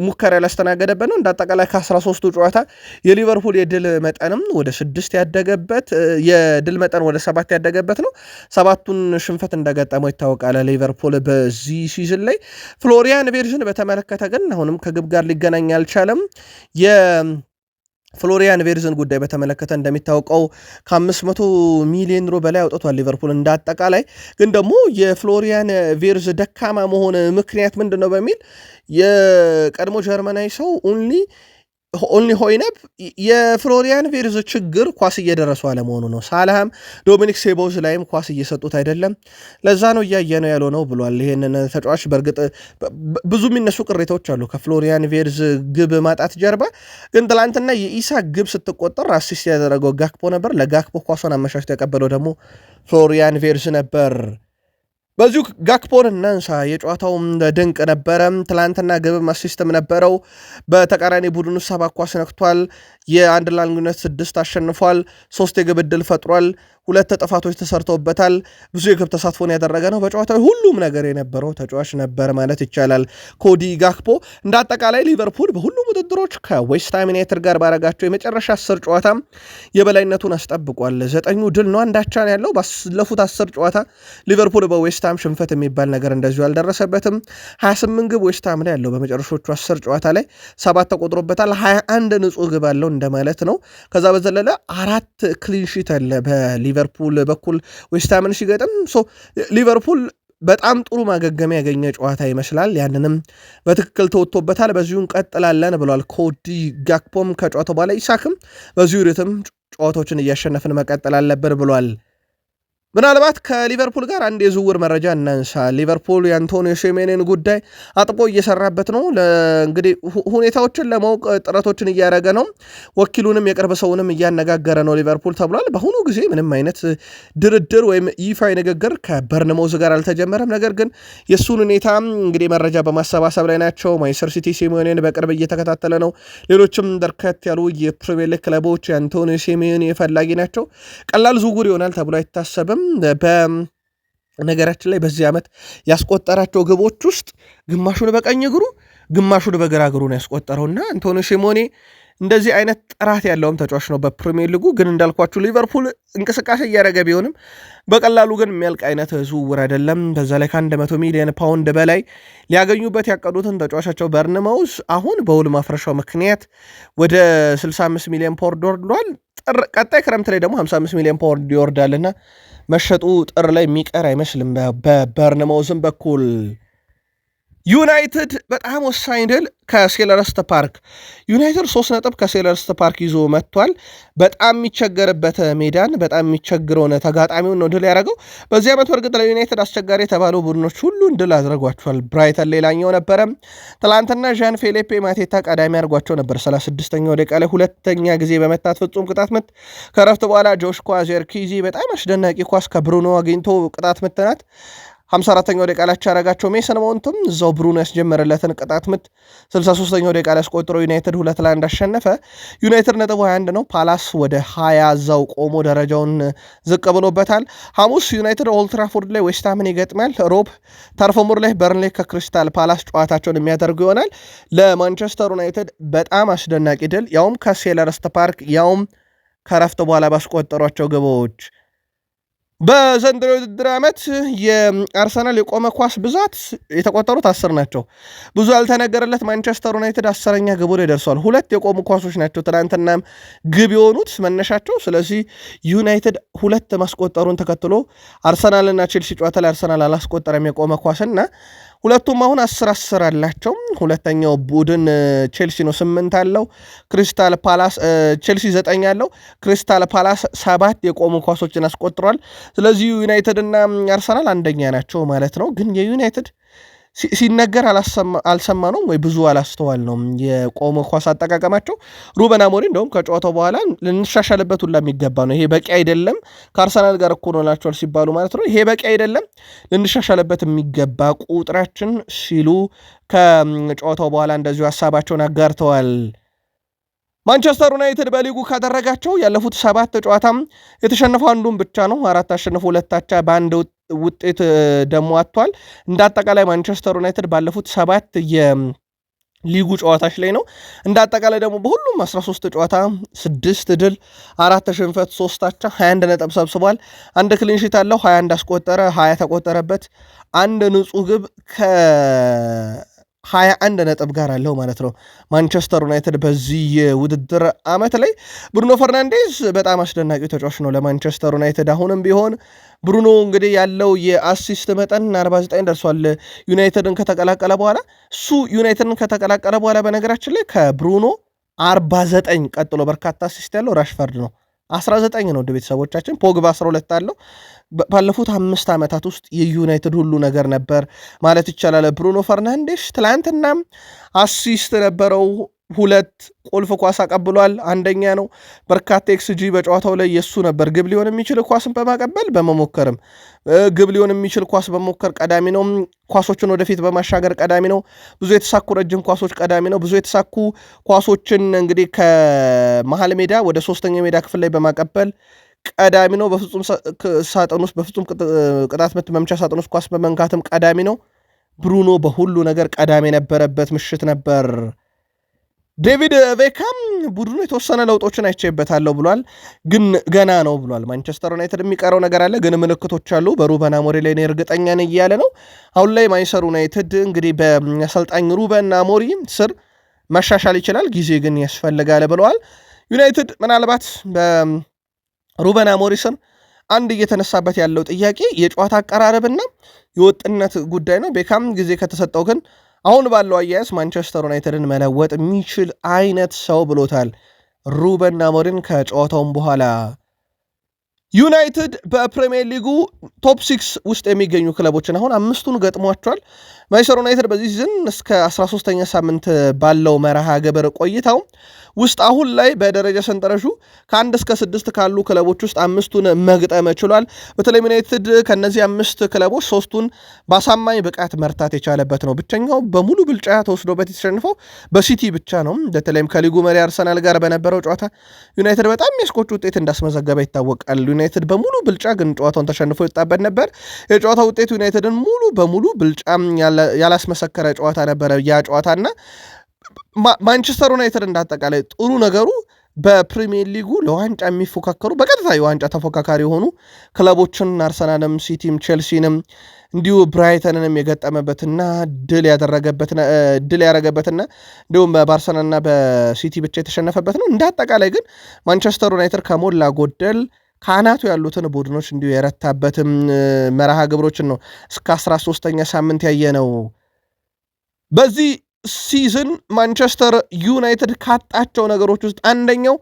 S1: ሙከራ ያላስተናገደበት ነው። እንዳጠቃላይ ከ13ቱ ጨዋታ የሊቨርፑል የድል መጠንም ወደ 6 ያደገበት፣ የድል መጠን ወደ 7 ያደገበት ነው። 7ቱን ሽንፈት እንደገጠመው ይታወቃል ሊቨርፑል በዚህ ሲዝን ላይ። ፍሎሪያን ቪርዝን በተመለከተ ግን አሁንም ከግብ ጋር ሊገናኝ አልቻለም። ፍሎሪያን ቪርዝን ጉዳይ በተመለከተ እንደሚታወቀው ከ500 ሚሊዮን ዩሮ በላይ አውጥቷል ሊቨርፑል እንዳጠቃላይ። ግን ደግሞ የፍሎሪያን ቪርዝ ደካማ መሆን ምክንያት ምንድን ነው በሚል የቀድሞ ጀርመናዊ ሰው ኦንሊ ሆይነብ የፍሎሪያን ቪርዝ ችግር ኳስ እየደረሱ አለመሆኑ ነው። ሳላህም ዶሚኒክ ሴቦዝ ላይም ኳስ እየሰጡት አይደለም፣ ለዛ ነው እያየ ነው ያለው ነው ብሏል። ይህንን ተጫዋች በእርግጥ ብዙ የሚነሱ ቅሬታዎች አሉ ከፍሎሪያን ቪርዝ ግብ ማጣት ጀርባ። ግን ትላንትና የኢሳክ ግብ ስትቆጠር አሲስት ያደረገው ጋክፖ ነበር። ለጋክፖ ኳሷን አመሻሽቶ ያቀበለው ደግሞ ፍሎሪያን ቪርዝ ነበር። በዚሁ ጋክፖን እናንሳ። የጨዋታው ድንቅ ነበረ። ትላንትና ግብም አሲስትም ነበረው። በተቃራኒ ቡድኑ 7 ኳስ ነክቷል። የአንድ ላንጉነት 6 አሸንፏል። 3 የግብ ዕድል ፈጥሯል። 2 ጥፋቶች ተሰርተውበታል። ብዙ የግብ ተሳትፎን ያደረገ ነው። በጨዋታው ሁሉም ነገር የነበረው ተጫዋች ነበር ማለት ይቻላል ኮዲ ጋክፖ። እንደ አጠቃላይ ሊቨርፑል በሁሉም ውድድሮች ከዌስትሃም ዩናይትድ ጋር ባረጋቸው የመጨረሻ 10 ጨዋታ የበላይነቱን አስጠብቋል። 9 ድል ነው፣ 1 አቻ ነው ያለው። ባለፉት 10 ጨዋታ ሊቨርፑል በዌስትሃም ሽንፈት የሚባል ነገር እንደዚሁ አልደረሰበትም። 28 ግብ ዌስትሃም ላይ ያለው በመጨረሾቹ 10 ጨዋታ ላይ 7 ተቆጥሮበታል። 21 ንጹህ ግብ አለው እንደማለት ነው። ከዛ በዘለለ 4 ክሊንሺት አለ ሊቨርፑል በኩል ዌስትሃምን ሲገጥም። ሊቨርፑል በጣም ጥሩ ማገገሚያ ያገኘ ጨዋታ ይመስላል። ያንንም በትክክል ተወጥቶበታል። በዚሁ እንቀጥላለን ብሏል ኮዲ ጋክፖም ከጨዋታው በኋላ። ኢሳክም በዚሁ ሪትም ጨዋታዎችን እያሸነፍን መቀጠል አለብን ብሏል። ምናልባት ከሊቨርፑል ጋር አንድ የዝውውር መረጃ እናንሳ። ሊቨርፑል የአንቶኒዮ ሴሜኔን ጉዳይ አጥቦ እየሰራበት ነው። እንግዲህ ሁኔታዎችን ለማወቅ ጥረቶችን እያደረገ ነው። ወኪሉንም የቅርብ ሰውንም እያነጋገረ ነው ሊቨርፑል ተብሏል። በአሁኑ ጊዜ ምንም አይነት ድርድር ወይም ይፋዊ ንግግር ከበርንሞዝ ጋር አልተጀመረም። ነገር ግን የእሱን ሁኔታ እንግዲህ መረጃ በማሰባሰብ ላይ ናቸው። ማንቸስተር ሲቲ ሴሜኔን በቅርብ እየተከታተለ ነው። ሌሎችም በርከት ያሉ የፕሪሚየር ሊግ ክለቦች የአንቶኒዮ ሴሜኔ ፈላጊ ናቸው። ቀላል ዝውውር ይሆናል ተብሎ አይታሰብም። በነገራችን ላይ በዚህ ዓመት ያስቆጠራቸው ግቦች ውስጥ ግማሹን በቀኝ እግሩ ግማሹን በግራ እግሩ ነው ያስቆጠረውና አንቶኒዮ ሲሞኔ እንደዚህ አይነት ጥራት ያለውም ተጫዋች ነው በፕሪሚየር ሊጉ። ግን እንዳልኳችሁ ሊቨርፑል እንቅስቃሴ እያደረገ ቢሆንም በቀላሉ ግን የሚያልቅ አይነት ዝውውር አይደለም። በዛ ላይ ከ100 ሚሊዮን ፓውንድ በላይ ሊያገኙበት ያቀዱትን ተጫዋቻቸው በርንማውዝ አሁን በውል ማፍረሻው ምክንያት ወደ 65 ሚሊዮን ፓውንድ ወርዷል። ቀጣይ ክረምት ላይ ደግሞ 55 ሚሊዮን ፓውንድ ይወርዳልና መሸጡ ጥር ላይ የሚቀር አይመስልም በበርንማውዝም በኩል። ዩናይትድ በጣም ወሳኝ ድል ከሴልኸርስት ፓርክ። ዩናይትድ 3 ነጥብ ከሴልኸርስት ፓርክ ይዞ መጥቷል። በጣም የሚቸገርበት ሜዳን በጣም የሚቸግረውን ተጋጣሚውን ነው ድል ያደረገው። በዚህ ዓመት በእርግጥ ለዩናይትድ አስቸጋሪ የተባሉ ቡድኖች ሁሉን ድል አድርጓቸዋል። ብራይተን ሌላኛው ነበረ። ትላንትና ዣን ፌሊፔ ማቴታ ቀዳሚ አድርጓቸው ነበር 36ኛው ደቂቃ ላይ ሁለተኛ ጊዜ በመታት ፍጹም ቅጣት ምት። ከረፍት በኋላ ጆሽኳ ዜርኪዚ በጣም አስደናቂ ኳስ ከብሩኖ አግኝቶ ቅጣት ምት ናት 54ኛው ደቂቃ ላይ ያረጋቸው ሜሰን ማውንትም እዛው ብሩኖ ያስጀመረለትን ቅጣት ምት 63ኛው ደቂቃ ላይ አስቆጥሮ ዩናይትድ 2-1 አሸነፈ። ዩናይትድ ነጥቡ 21 ነው። ፓላስ ወደ 20 እዛው ቆሞ ደረጃውን ዝቅ ብሎበታል። ሐሙስ ዩናይትድ ኦልድ ትራፎርድ ላይ ዌስትሃምን ይገጥማል። ሮብ ተርፍ ሙር ላይ በርንሌ ከክሪስታል ፓላስ ጨዋታቸውን የሚያደርጉ ይሆናል። ለማንቸስተር ዩናይትድ በጣም አስደናቂ ድል ያውም ከሴልኸርስት ፓርክ ያውም ከረፍት በኋላ ባስቆጠሯቸው ግቦች። በዘንድሮ ውድድር ዓመት የአርሰናል የቆመ ኳስ ብዛት የተቆጠሩት 10 ናቸው። ብዙ ያልተነገረለት ማንቸስተር ዩናይትድ 10ኛ ግቡ ላይ ደርሷል። 2 የቆሙ ኳሶች ናቸው ትናንትናም ግብ የሆኑት መነሻቸው። ስለዚህ ዩናይትድ 2 ማስቆጠሩን ተከትሎ አርሰናልና ቼልሲ ጨዋታ ላይ አርሰናል አላስቆጠረም የቆመ ኳስና ሁለቱም አሁን 10 አላቸው። ሁለተኛው ቡድን ቼልሲ ነው 8 አለው። ክሪስታል ፓላስ ቼልሲ 9 አለው። ክሪስታል ፓላስ 7 የቆሙ ኳሶችን አስቆጥሯል። ስለዚህ ዩናይትድ እና አርሰናል አንደኛ ናቸው ማለት ነው። ግን የዩናይትድ ሲነገር አልሰማነውም ወይ ብዙ አላስተዋል ነው የቆመ ኳስ አጠቃቀማቸው። ሩበን አሞሪም እንደውም ከጨዋታው በኋላ ልንሻሻልበት ሁላ የሚገባ ነው፣ ይሄ በቂ አይደለም፣ ከአርሰናል ጋር እኮ ሆናቸዋል ሲባሉ ማለት ነው፣ ይሄ በቂ አይደለም፣ ልንሻሻልበት የሚገባ ቁጥራችን ሲሉ ከጨዋታው በኋላ እንደዚሁ ሀሳባቸውን አጋርተዋል። ማንቸስተር ዩናይትድ በሊጉ ካደረጋቸው ያለፉት 7 ጨዋታም የተሸነፈው አንዱን ብቻ ነው። 4 አሸንፎ 2 አቻ በአንድ ውጤት ደግሞ አጥቷል። እንደ አጠቃላይ ማንቸስተር ዩናይትድ ባለፉት 7 የሊጉ ጨዋታዎች ላይ ነው። እንደ አጠቃላይ ደግሞ በሁሉም 13 ጨዋታ 6 ድል 4 ሽንፈት 3 አቻ 21 ነጥብ ሰብስቧል። አንድ ክሊንሺት አለው፣ 21 አስቆጠረ፣ 20 ተቆጠረበት፣ አንድ ንጹህ ግብ 21 ነጥብ ጋር አለው ማለት ነው ማንቸስተር ዩናይትድ በዚህ የውድድር ዓመት ላይ። ብሩኖ ፈርናንዴዝ በጣም አስደናቂ ተጫዋች ነው ለማንቸስተር ዩናይትድ። አሁንም ቢሆን ብሩኖ እንግዲህ ያለው የአሲስት መጠን 49 ደርሷል ዩናይትድን ከተቀላቀለ በኋላ። እሱ ዩናይትድን ከተቀላቀለ በኋላ በነገራችን ላይ ከብሩኖ 49 ቀጥሎ በርካታ አሲስት ያለው ራሽፈርድ ነው 19 ነው። ቤተሰቦቻችን ፖግባ 12 አለው። ባለፉት 5 ዓመታት ውስጥ የዩናይትድ ሁሉ ነገር ነበር ማለት ይቻላል። ብሩኖ ፈርናንዴሽ ትላንትና አሲስት ነበረው፣ 2 ቁልፍ ኳስ አቀብሏል፣ አንደኛ ነው። በርካታ ኤክስጂ በጨዋታው ላይ የሱ ነበር። ግብ ሊሆን የሚችል ኳስን በማቀበል በመሞከርም ግብ ሊሆን የሚችል ኳስ በመሞከር ቀዳሚ ነው። ኳሶችን ወደፊት በማሻገር ቀዳሚ ነው። ብዙ የተሳኩ ረጅም ኳሶች ቀዳሚ ነው። ብዙ የተሳኩ ኳሶችን እንግዲህ ከመሃል ሜዳ ወደ 3ኛ ሜዳ ክፍል ላይ በማቀበል ቀዳሚ ነው። በፍጹም ሳጥን ውስጥ በፍጹም ቅጣት ምት መምቻ ሳጥን ውስጥ ኳስ በመንካትም ቀዳሚ ነው። ብሩኖ በሁሉ ነገር ቀዳሚ የነበረበት ምሽት ነበር። ዴቪድ ቤካም ቡድኑ የተወሰነ ለውጦችን አይቼበታለሁ ብሏል፣ ግን ገና ነው ብሏል። ማንቸስተር ዩናይትድ የሚቀረው ነገር አለ፣ ግን ምልክቶች አሉ። በሩበን አሞሪም ላይ እርግጠኛ ነኝ እያለ ነው። አሁን ላይ ማንቸስተር ዩናይትድ እንግዲህ በአሰልጣኝ ሩበን አሞሪም ስር መሻሻል ይችላል፣ ጊዜ ግን ያስፈልጋል ብለዋል። ዩናይትድ ምናልባት በሩበን አሞሪም ስር አንድ እየተነሳበት ያለው ጥያቄ የጨዋታ አቀራረብና የወጥነት ጉዳይ ነው። ቤካም ጊዜ ከተሰጠው ግን አሁን ባለው አያያዝ ማንቸስተር ዩናይትድን መለወጥ የሚችል አይነት ሰው ብሎታል ሩበን አሞሪም ከጨዋታውም በኋላ። ዩናይትድ በፕሪሚየር ሊጉ ቶፕ 6 ውስጥ የሚገኙ ክለቦችን አሁን 5ቱን ገጥሟቸዋል። ማንቸስተር ዩናይትድ በዚህ ሲዝን እስከ 13ኛ ሳምንት ባለው መርሃ ግብር ቆይታው ውስጥ አሁን ላይ በደረጃ ሰንጠረዡ ከ1 እስከ 6 ካሉ ክለቦች ውስጥ 5ቱን መግጠም ችሏል። በተለይ ዩናይትድ ከነዚህ 5 ክለቦች 3ቱን በአሳማኝ ብቃት መርታት የቻለበት ነው። ብቸኛው በሙሉ ብልጫ ተወስዶበት የተሸንፈው በሲቲ ብቻ ነው። በተለይም ከሊጉ መሪ አርሰናል ጋር በነበረው ጨዋታ ዩናይትድ በጣም የሚያስቆጭ ውጤት እንዳስመዘገበ ይታወቃል። ዩናይትድ በሙሉ ብልጫ ግን ጨዋታውን ተሸንፎ የወጣበት ነበር። የጨዋታ ውጤት ዩናይትድን ሙሉ በሙሉ ብልጫ ያላስመሰከረ ጨዋታ ነበረ ያ ጨዋታና ማንቸስተር ዩናይትድ እንዳጠቃላይ ጥሩ ነገሩ በፕሪሚየር ሊጉ ለዋንጫ የሚፎካከሩ በቀጥታ የዋንጫ ተፎካካሪ የሆኑ ክለቦችን አርሰናልም፣ ሲቲም፣ ቼልሲንም እንዲሁ ብራይተንንም የገጠመበትና ድል ያደረገበትና እንዲሁም በአርሰናልና በሲቲ ብቻ የተሸነፈበት ነው። እንዳጠቃላይ ግን ማንቸስተር ዩናይትድ ከሞላ ጎደል ከአናቱ ያሉትን ቡድኖች እንዲሁ የረታበትም መርሃ ግብሮችን ነው እስከ 13ኛ ሳምንት ያየ ነው። በዚህ ሲዝን ማንቸስተር ዩናይትድ ካጣቸው ነገሮች ውስጥ አንደኛው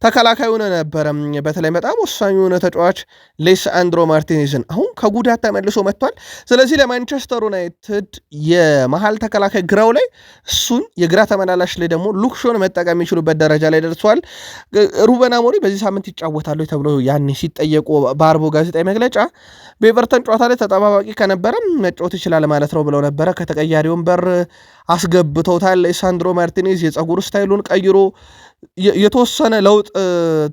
S1: ተከላካዩን ነበረ። በተለይ በጣም ወሳኙ የሆነ ተጫዋች ሌሳንድሮ ማርቲኔዝን አሁን ከጉዳት ተመልሶ መጥቷል። ስለዚህ ለማንቸስተር ዩናይትድ የመሃል ተከላካይ ግራው ላይ እሱን የግራ ተመላላሽ ላይ ደግሞ ሉክሾን መጠቀም የሚችሉበት ደረጃ ላይ ደርሰዋል። ሩበን አሞሪም በዚህ ሳምንት ይጫወታሉ ተብሎ ያኔ ሲጠየቁ በአርቦ ጋዜጣዊ መግለጫ በኤቨርተን ጨዋታ ላይ ተጠባባቂ ከነበረ መጫወት ይችላል ማለት ነው ብለው ነበረ። ከተቀያሪ ወንበር አስገብተውታል። ሌሳንድሮ ማርቲኔዝ የፀጉር ስታይሉን ቀይሮ የተወሰነ ለውጥ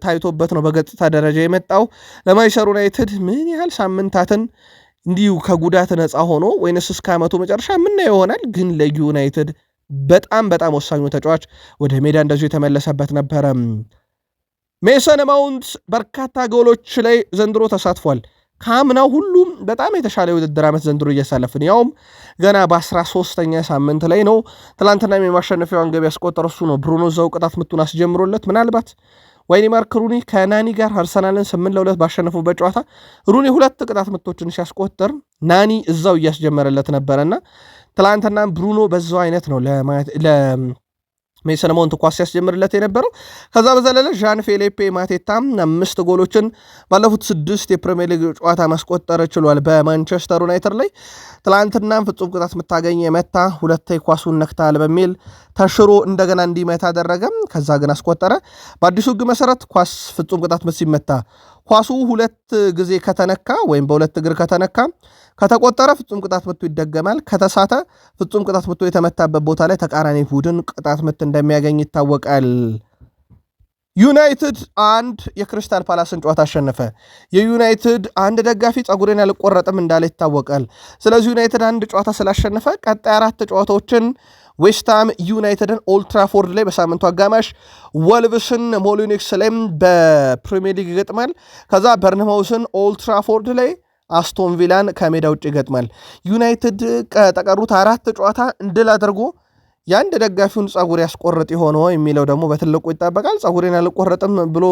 S1: ታይቶበት ነው በገጽታ ደረጃ የመጣው። ለማንቸስተር ዩናይትድ ምን ያህል ሳምንታትን እንዲሁ ከጉዳት ነፃ ሆኖ ወይንስ እስከ ዓመቱ መጨረሻ የምናየው ይሆናል። ግን ለዩናይትድ በጣም በጣም ወሳኙ ተጫዋች ወደ ሜዳ እንደዚሁ የተመለሰበት ነበረ። ሜሰን ማውንት በርካታ ጎሎች ላይ ዘንድሮ ተሳትፏል። ከአምናው ሁሉም በጣም የተሻለ የውድድር ዓመት ዘንድሮ እያሳለፍን ያውም ገና በ13ኛ ሳምንት ላይ ነው። ትላንትና የማሸነፊያውን ገቢ ያስቆጠረ እሱ ነው። ብሩኖ እዛው ቅጣት ምቱን አስጀምሮለት ምናልባት ወይኒ ማርክ ሩኒ ከናኒ ጋር አርሰናልን 8-2 ባሸነፉበት ጨዋታ ሩኒ 2 ቅጣት ምቶችን ሲያስቆጠር ናኒ እዛው እያስጀመረለት ነበረና ትላንትና ብሩኖ በዛው አይነት ነው ሜሰን ማውንት ኳስ ሲያስጀምርለት የነበረው። ከዛ በዘለለ ዣን ፌሊፔ ማቴታም 5 ጎሎችን ባለፉት 6 የፕሪሚየር ሊግ ጨዋታ ማስቆጠር ችሏል በማንቸስተር ዩናይትድ ላይ። ትላንትናም ፍጹም ቅጣት የምታገኘ መታ 2 ኳሱን ነክታል በሚል ተሽሮ እንደገና እንዲመታ አደረገም። ከዛ ግን አስቆጠረ። በአዲሱ ሕግ መሰረት ኳስ ፍጹም ቅጣት ምት ሲመታ ኳሱ 2 ጊዜ ከተነካ ወይም በ2 እግር ከተነካ ከተቆጠረ ፍጹም ቅጣት ምቱ ይደገማል። ከተሳተ ፍጹም ቅጣት ምቱ የተመታበት ቦታ ላይ ተቃራኒ ቡድን ቅጣት ምት እንደሚያገኝ ይታወቃል። ዩናይትድ አንድ የክሪስታል ፓላስን ጨዋታ አሸነፈ። የዩናይትድ አንድ ደጋፊ ፀጉሬን አልቆረጥም እንዳለ ይታወቃል። ስለዚህ ዩናይትድ አንድ ጨዋታ ስላሸነፈ ቀጣይ 4 ጨዋታዎችን ዌስትሃም ዩናይትድን ኦልትራፎርድ ላይ በሳምንቱ አጋማሽ፣ ወልቭስን ሞሊኒክስ ላይም በፕሪሚየር ሊግ ይገጥማል። ከዛ በርንማውስን ኦልትራፎርድ ላይ፣ አስቶን ቪላን ከሜዳ ውጭ ይገጥማል። ዩናይትድ ከተቀሩት 4 ጨዋታ እንድል አድርጎ የአንድ ደጋፊውን ፀጉር ያስቆርጥ የሆነው የሚለው ደግሞ በትልቁ ይጠበቃል። ፀጉሬን አልቆረጥም ብሎ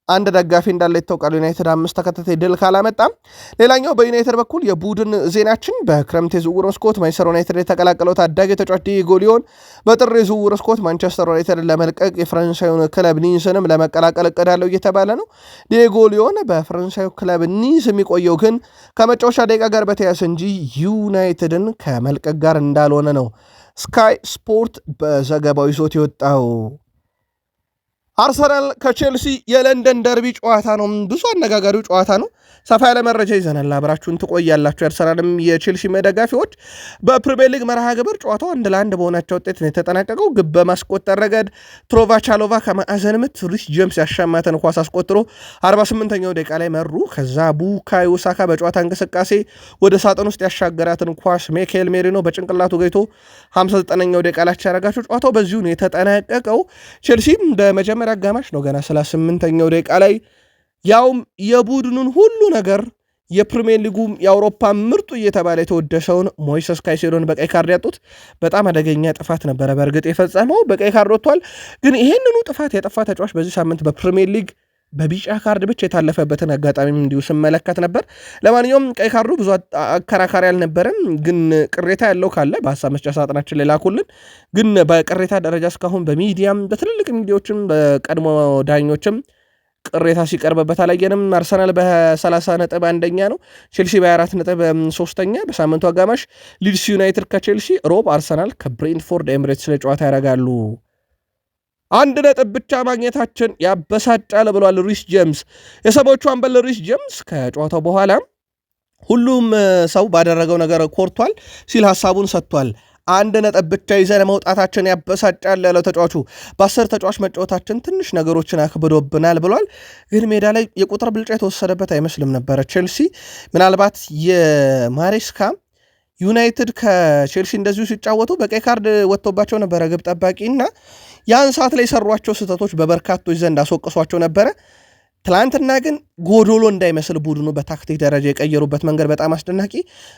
S1: አንድ ደጋፊ እንዳለ ይታወቃል። ዩናይትድ 5 ተከታታይ ድል ካላመጣም። ሌላኛው በዩናይትድ በኩል የቡድን ዜናችን በክረምት የዝውውር መስኮት ማንቸስተር ዩናይትድ የተቀላቀለው ታዳጊ ተጫዋች ዲዬጎ ሊዮን በጥር የዝውውር መስኮት ማንቸስተር ዩናይትድን ለመልቀቅ የፈረንሳዩን ክለብ ኒስንም ለመቀላቀል እቅድ አለው እየተባለ ነው። ዲዬጎ ሊዮን በፈረንሳዩ ክለብ ኒስ የሚቆየው ግን ከመጫወቻ ደቂቃ ጋር በተያያዘ እንጂ ዩናይትድን ከመልቀቅ ጋር እንዳልሆነ ነው ስካይ ስፖርት በዘገባው ይዞት የወጣው። አርሰናል ከቼልሲ የለንደን ደርቢ ጨዋታ ነው። ብዙ አነጋጋሪው ጨዋታ ነው። ሰፋ ያለ መረጃ ይዘናል። አብራችሁን ትቆያላችሁ። የአርሰናልም የቼልሲ ደጋፊዎች በፕሪሚየር ሊግ መርሃ ግብር ጨዋታው 1-1 በሆናቸው ውጤት ነው የተጠናቀቀው። ግብ በማስቆጠር ረገድ ትሮቫቻሎቫ ከማዕዘን ምት ሪስ ጄምስ ያሻማትን ኳስ አስቆጥሮ 48ኛው ደቂቃ ላይ መሩ። ከዛ ቡካዮ ሳካ በጨዋታ እንቅስቃሴ ወደ ሳጥን ውስጥ ያሻገራትን ኳስ ሚካኤል ሜሪኖ በጭንቅላቱ ገይቶ 59ኛው ደቂቃ ላይ ያረጋቸው። ጨዋታው በዚሁ ነው የተጠናቀቀው። ቼልሲም በመጀመሪያ አጋማሽ ነው ገና 38ኛው ደቂቃ ላይ ያውም የቡድኑን ሁሉ ነገር የፕሪሚየር ሊጉም የአውሮፓ ምርጡ እየተባለ የተወደሰውን ሞይሰስ ካይሴዶን በቀይ ካርድ ያጡት በጣም አደገኛ ጥፋት ነበረ። በእርግጥ የፈጸመው በቀይ ካርድ ወጥቷል። ግን ይሄንኑ ጥፋት ያጠፋ ተጫዋች በዚህ ሳምንት በፕሪሚየር ሊግ በቢጫ ካርድ ብቻ የታለፈበትን አጋጣሚም እንዲሁ ስመለከት ነበር። ለማንኛውም ቀይ ካርዱ ብዙ አከራካሪ አልነበረም። ግን ቅሬታ ያለው ካለ በሀሳብ መስጫ ሳጥናችን ላይ ላኩልን። ግን በቅሬታ ደረጃ እስካሁን በሚዲያም በትልልቅ ሚዲያዎችም በቀድሞ ዳኞችም ቅሬታ ሲቀርብበት አላየንም። አርሰናል በ30 ነጥብ አንደኛ ነው። ቼልሲ በ24 ነጥብ ሶስተኛ። በሳምንቱ አጋማሽ ሊድስ ዩናይትድ ከቼልሲ፣ ሮብ አርሰናል ከብሬንትፎርድ ኤምሬትስ ላይ ጨዋታ ያደርጋሉ። 1 ነጥብ ብቻ ማግኘታችን ያበሳጫል ብሏል ሪስ ጄምስ። የሰሞቹ አምበል ሪስ ጄምስ ከጨዋታው በኋላ ሁሉም ሰው ባደረገው ነገር ኮርቷል ሲል ሀሳቡን ሰጥቷል። 1 ነጥብ ብቻ ይዘን መውጣታችን ያበሳጫል ያለው ተጫዋቹ በ10 ተጫዋች መጫወታችን ትንሽ ነገሮችን አክብዶብናል ብሏል። ግን ሜዳ ላይ የቁጥር ብልጫ የተወሰደበት አይመስልም ነበረ ቼልሲ። ምናልባት የማሬስካ ዩናይትድ ከቼልሲ እንደዚሁ ሲጫወቱ በቀይ ካርድ ወጥቶባቸው ነበረ ግብ ጠባቂ እና ያን ሰዓት ላይ የሰሯቸው ስህተቶች በበርካቶች ዘንድ አስወቅሷቸው ነበረ። ትላንትና ግን ጎዶሎ እንዳይመስል ቡድኑ በታክቲክ ደረጃ የቀየሩበት መንገድ በጣም አስደናቂ።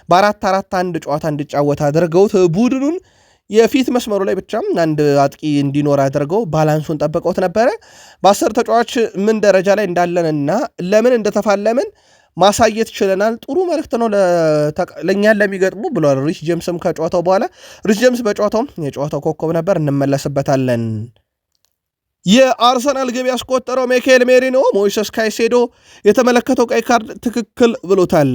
S1: በ4-4-1 ጨዋታ እንዲጫወት አድርገውት ቡድኑን የፊት መስመሩ ላይ ብቻ አንድ አጥቂ እንዲኖር አድርገው ባላንሱን ጠብቀውት ነበረ። በ10 ተጫዋች ምን ደረጃ ላይ እንዳለንና ለምን እንደተፋለምን ማሳየት ችለናል። ጥሩ መልእክት ነው ለእኛን ለሚገጥሙ ብሏል ሪስ ጄምስም ከጨዋታው በኋላ። ሪስ ጄምስ በጨዋታውም የጨዋታው ኮከብ ነበር፣ እንመለስበታለን። የአርሰናል ግብ ያስቆጠረው ሚኬል ሜሪኖ ሞይሰስ ካይሴዶ የተመለከተው ቀይ ካርድ ትክክል ብሎታል።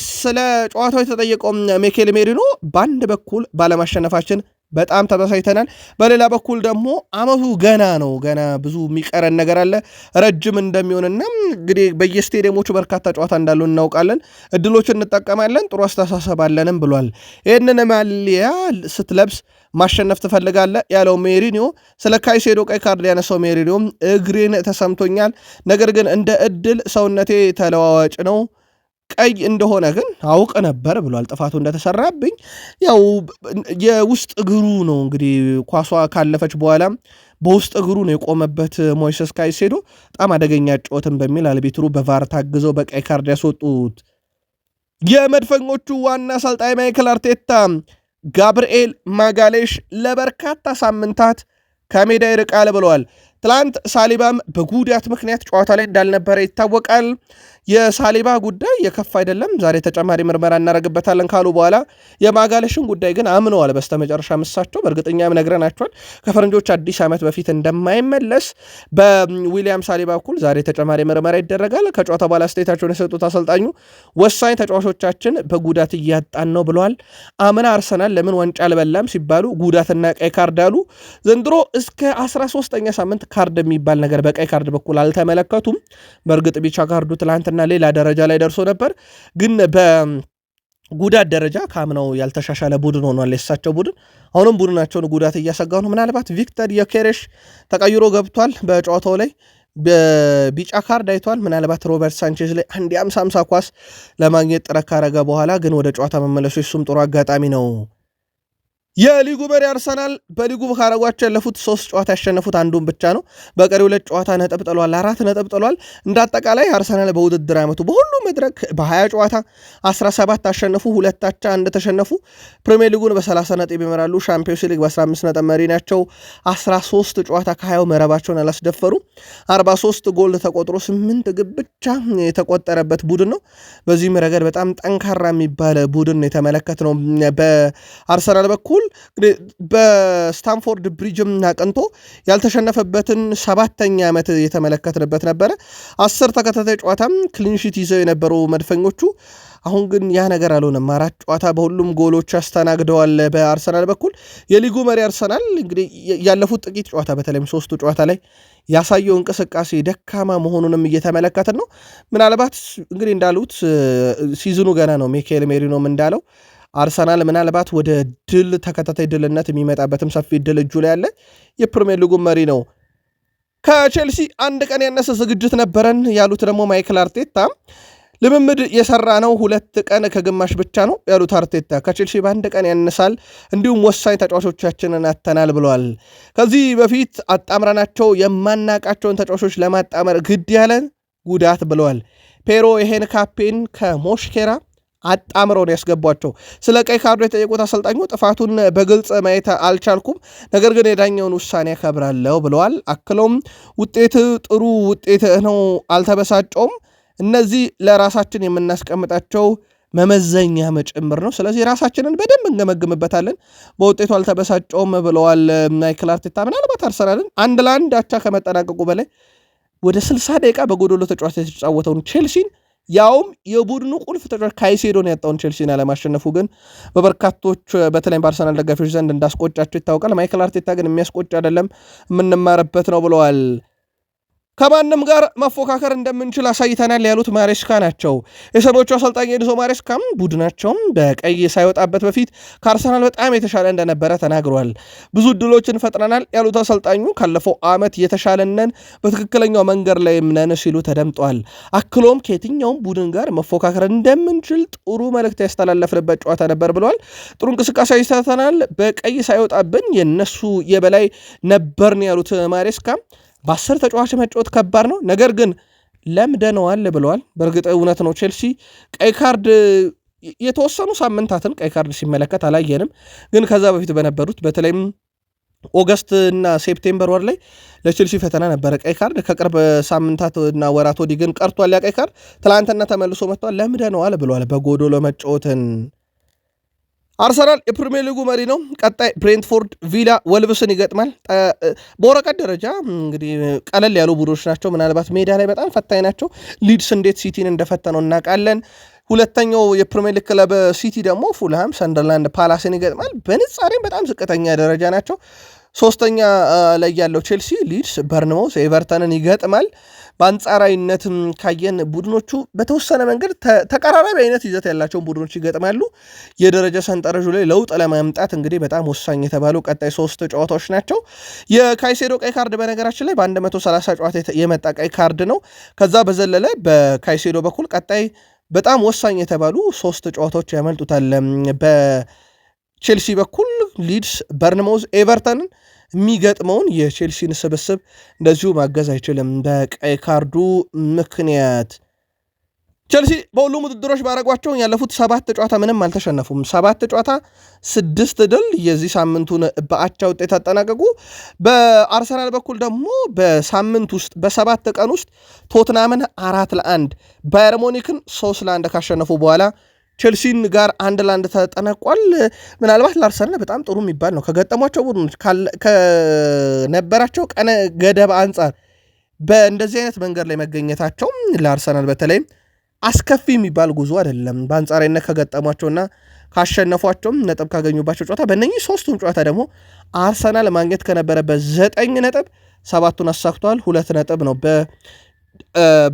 S1: ስለ ጨዋታው የተጠየቀው ሚኬል ሜሪኖ በአንድ በኩል ባለማሸነፋችን በጣም ተበሳይተናል፣ በሌላ በኩል ደግሞ አመቱ ገና ነው፣ ገና ብዙ የሚቀረን ነገር አለ፣ ረጅም እንደሚሆንና እንግዲህ በየስቴዲየሞቹ በርካታ ጨዋታ እንዳሉ እናውቃለን፣ እድሎች እንጠቀማለን፣ ጥሩ አስተሳሰብ አለንም ብሏል። ይህንን ማሊያ ስትለብስ ማሸነፍ ትፈልጋለ ያለው ሜሪኒዮ ስለ ካይሴዶ ቀይ ካርድ ያነሳው ሜሪኒዮ እግሬን ተሰምቶኛል፣ ነገር ግን እንደ እድል ሰውነቴ ተለዋዋጭ ነው፣ ቀይ እንደሆነ ግን አውቅ ነበር ብሏል። ጥፋቱ እንደተሰራብኝ ያው የውስጥ እግሩ ነው እንግዲህ ኳሷ ካለፈች በኋላ በውስጥ እግሩ ነው የቆመበት ሞይሰስ ካይሴዶ በጣም አደገኛ ጨዋታን በሚል አልቢትሩ በቫር ታግዘው በቀይ ካርድ ያስወጡት። የመድፈኞቹ ዋና አሰልጣኝ ማይክል አርቴታ ጋብርኤል ማጋሌሽ ለበርካታ ሳምንታት ከሜዳ ይርቃል ብለዋል። ትላንት ሳሊባም በጉዳት ምክንያት ጨዋታ ላይ እንዳልነበረ ይታወቃል። የሳሊባ ጉዳይ የከፍ አይደለም፣ ዛሬ ተጨማሪ ምርመራ እናደርግበታለን ካሉ በኋላ የማጋለሽን ጉዳይ ግን አምነዋል። በስተመጨረሻ ምሳቸው በእርግጠኛም ነግረናቸዋል ከፈረንጆች አዲስ ዓመት በፊት እንደማይመለስ። በዊሊያም ሳሊባ በኩል ዛሬ ተጨማሪ ምርመራ ይደረጋል። ከጨዋታ በኋላ አስተያየታቸውን የሰጡት አሰልጣኙ ወሳኝ ተጫዋቾቻችን በጉዳት እያጣን ነው ብለዋል። አምና አርሰናል ለምን ዋንጫ አልበላም ሲባሉ ጉዳትና ቀይ ካርድ አሉ። ዘንድሮ እስከ 13ኛ ሳምንት ካርድ የሚባል ነገር በቀይ ካርድ በኩል አልተመለከቱም። በእርግጥ ቢጫ ካርዱ ትላንትና ሌላ ደረጃ ላይ ደርሶ ነበር፣ ግን በጉዳት ደረጃ ካምናው ያልተሻሻለ ቡድን ሆኗል የሳቸው ቡድን። አሁንም ቡድናቸውን ጉዳት እያሰጋው ነው። ምናልባት ቪክተር ዮኬሬሽ ተቀይሮ ገብቷል በጨዋታው ላይ በቢጫ ካርድ አይቷል። ምናልባት ሮበርት ሳንቼዝ ላይ አንድ 50 ኳስ ለማግኘት ጥረት ካረገ በኋላ ግን ወደ ጨዋታ መመለሱ እሱም ጥሩ አጋጣሚ ነው። የሊጉ መሪ አርሰናል በሊጉ ካረጓቸው ያለፉት 3 ጨዋታ ያሸነፉት አንዱን ብቻ ነው። በቀሪ 2 ጨዋታ ነጥብ ጥሏል፣ 4 ነጥብ ጥሏል። እንዳጠቃላይ አርሰናል በውድድር ዓመቱ በሁሉ መድረክ በ20 ጨዋታ 17 አሸነፉ፣ 2 አቻ፣ 1 ተሸነፉ። ፕሪሚየር ሊጉን በ30 ነጥብ ይመራሉ። ሻምፒዮንስ ሊግ በ15 ነጥብ መሪ ናቸው። 13 ጨዋታ ከ20 መረባቸውን አላስደፈሩ። 43 ጎል ተቆጥሮ 8 ግብ ብቻ የተቆጠረበት ቡድን ነው። በዚህም ረገድ በጣም ጠንካራ የሚባል ቡድን የተመለከትነው በአርሰናል በኩል በስታንፎርድ ብሪጅም አቅንቶ ያልተሸነፈበትን 7ኛ ዓመት የተመለከትንበት ነበረ። 10 ተከታታይ ጨዋታም ክሊንሺት ይዘው የነበሩ መድፈኞቹ አሁን ግን ያ ነገር አልሆነም። 4 ጨዋታ በሁሉም ጎሎች አስተናግደዋል። በአርሰናል በኩል የሊጉ መሪ አርሰናል እንግዲህ ያለፉት ጥቂት ጨዋታ በተለይም 3ቱ ጨዋታ ላይ ያሳየው እንቅስቃሴ ደካማ መሆኑንም እየተመለከትን ነው። ምናልባት እንግዲህ እንዳሉት ሲዝኑ ገና ነው። ሚካኤል ሜሪኖም እንዳለው አርሰናል ምናልባት ወደ ድል ተከታታይ ድልነት የሚመጣበትም ሰፊ ድል እጁ ላይ ያለ የፕሪሚየር ሊጉ መሪ ነው። ከቼልሲ አንድ ቀን ያነሰ ዝግጅት ነበረን ያሉት ደግሞ ማይክል አርቴታ ልምምድ የሰራ ነው 2 ቀን ከግማሽ ብቻ ነው ያሉት አርቴታ ከቼልሲ በአንድ ቀን ያነሳል፣ እንዲሁም ወሳኝ ተጫዋቾቻችንን አተናል ብለዋል። ከዚህ በፊት አጣምረናቸው የማናቃቸውን ተጫዋቾች ለማጣመር ግድ ያለን ጉዳት ብለዋል። ፔሮ ይሄን ካፔን ከሞሽኬራ አጣምረውን ያስገቧቸው። ስለ ቀይ ካርዱ የጠየቁት አሰልጣኙ ጥፋቱን በግልጽ ማየት አልቻልኩም፣ ነገር ግን የዳኛውን ውሳኔ ያከብራለሁ ብለዋል። አክለውም ውጤት ጥሩ ውጤት ነው፣ አልተበሳጨውም። እነዚህ ለራሳችን የምናስቀምጣቸው መመዘኛ ጭምር ነው፣ ስለዚህ ራሳችንን በደንብ እንገመግምበታለን፣ በውጤቱ አልተበሳጨውም ብለዋል ማይክል አርቴታ። ምናልባት አርሰናልን 1-1 አቻ ከመጠናቀቁ በላይ ወደ 60 ደቂቃ በጎዶሎ ተጫዋች የተጫወተውን ቼልሲን ያውም የቡድኑ ቁልፍ ተጫዋች ካይሴዶን ያጣውን ቼልሲን አለማሸነፉ ግን በበርካቶች በተለይም በአርሰናል ደጋፊዎች ዘንድ እንዳስቆጫቸው ይታወቃል። ማይክል አርቴታ ግን የሚያስቆጭ አይደለም፣ የምንማርበት ነው ብለዋል። ከማንም ጋር መፎካከር እንደምንችል አሳይተናል ያሉት ማሬስካ ናቸው። የሰሞቹ አሰልጣኝ ኤንዞ ማሬስካም ቡድናቸውም በቀይ ሳይወጣበት በፊት ከአርሰናል በጣም የተሻለ እንደነበረ ተናግሯል። ብዙ እድሎችን ፈጥረናል ያሉት አሰልጣኙ ካለፈው ዓመት የተሻለነን፣ በትክክለኛው መንገድ ላይ ነን ሲሉ ተደምጧል። አክሎም ከየትኛውም ቡድን ጋር መፎካከር እንደምንችል ጥሩ መልእክት ያስተላለፍንበት ጨዋታ ነበር ብለዋል። ጥሩ እንቅስቃሴ አይተናል፣ በቀይ ሳይወጣብን የነሱ የበላይ ነበርን ያሉት ማሬስካ በ10 ተጫዋች መጫወት ከባድ ነው፣ ነገር ግን ለምደነዋል ብለዋል። በእርግጥ እውነት ነው። ቼልሲ ቀይ ካርድ የተወሰኑ ሳምንታትን ቀይ ካርድ ሲመለከት አላየንም፣ ግን ከዛ በፊት በነበሩት በተለይም ኦገስት እና ሴፕቴምበር ወር ላይ ለቼልሲ ፈተና ነበረ ቀይ ካርድ። ከቅርብ ሳምንታት እና ወራት ወዲህ ግን ቀርቷል ያ ቀይ ካርድ። ትላንትና ተመልሶ መጥቷል። ለምደነዋል ብለዋል በጎዶሎ መጫወትን። አርሰናል የፕሪሚየር ሊጉ መሪ ነው። ቀጣይ ብሬንትፎርድ፣ ቪላ፣ ወልቭስን ይገጥማል። በወረቀት ደረጃ እንግዲህ ቀለል ያሉ ቡድኖች ናቸው። ምናልባት ሜዳ ላይ በጣም ፈታኝ ናቸው። ሊድስ እንዴት ሲቲን እንደፈተነው እናውቃለን። ሁለተኛው የፕሪሚየር ሊግ ክለብ ሲቲ ደግሞ ፉልሃም፣ ሰንደርላንድ፣ ፓላስን ይገጥማል። በንጻሬም በጣም ዝቅተኛ ደረጃ ናቸው። ሶስተኛ ላይ ያለው ቼልሲ፣ ሊድስ፣ በርንማውዝ፣ ኤቨርተንን ይገጥማል። በአንጻራዊነትም ካየን ቡድኖቹ በተወሰነ መንገድ ተቀራራቢ አይነት ይዘት ያላቸውን ቡድኖች ይገጥማሉ። የደረጃ ሰንጠረዡ ላይ ለውጥ ለማምጣት እንግዲህ በጣም ወሳኝ የተባሉ ቀጣይ 3 ጨዋታዎች ናቸው። የካይሴዶ ቀይ ካርድ በነገራችን ላይ በ130 ጨዋታ የመጣ ቀይ ካርድ ነው። ከዛ በዘለለ በካይሴዶ በኩል ቀጣይ በጣም ወሳኝ የተባሉ 3 ጨዋታዎች ያመልጡታል። በቼልሲ በኩል ሊድስ፣ በርንማውዝ፣ ኤቨርተንን የሚገጥመውን የቼልሲን ስብስብ እንደዚሁ ማገዝ አይችልም በቀይ ካርዱ ምክንያት። ቼልሲ በሁሉም ውድድሮች ባረጓቸው ያለፉት 7 ጨዋታ ምንም አልተሸነፉም። 7 ጨዋታ 6 ድል የዚህ ሳምንቱን በአቻ ውጤት አጠናቀቁ። በአርሰናል በኩል ደግሞ በሳምንት ውስጥ በ7 ቀን ውስጥ ቶትናምን 4-1 ባየር ሙኒክን 3-1 ካሸነፉ በኋላ ቼልሲን ጋር 1-1 ተጠናቋል። ምናልባት ለአርሰናል በጣም ጥሩ የሚባል ነው። ከገጠሟቸው ቡድኖች ከነበራቸው ቀነ ገደብ አንጻር በእንደዚህ አይነት መንገድ ላይ መገኘታቸው ለአርሰናል በተለይም አስከፊ የሚባል ጉዞ አይደለም። በአንጻራዊነት ከገጠሟቸውና ካሸነፏቸውም ነጥብ ካገኙባቸው ጨዋታ በእነኚህ 3ቱም ጨዋታ ደግሞ አርሰናል ማግኘት ከነበረበት 9 ነጥብ 7ቱን አሳክቷል። 2 ነጥብ ነው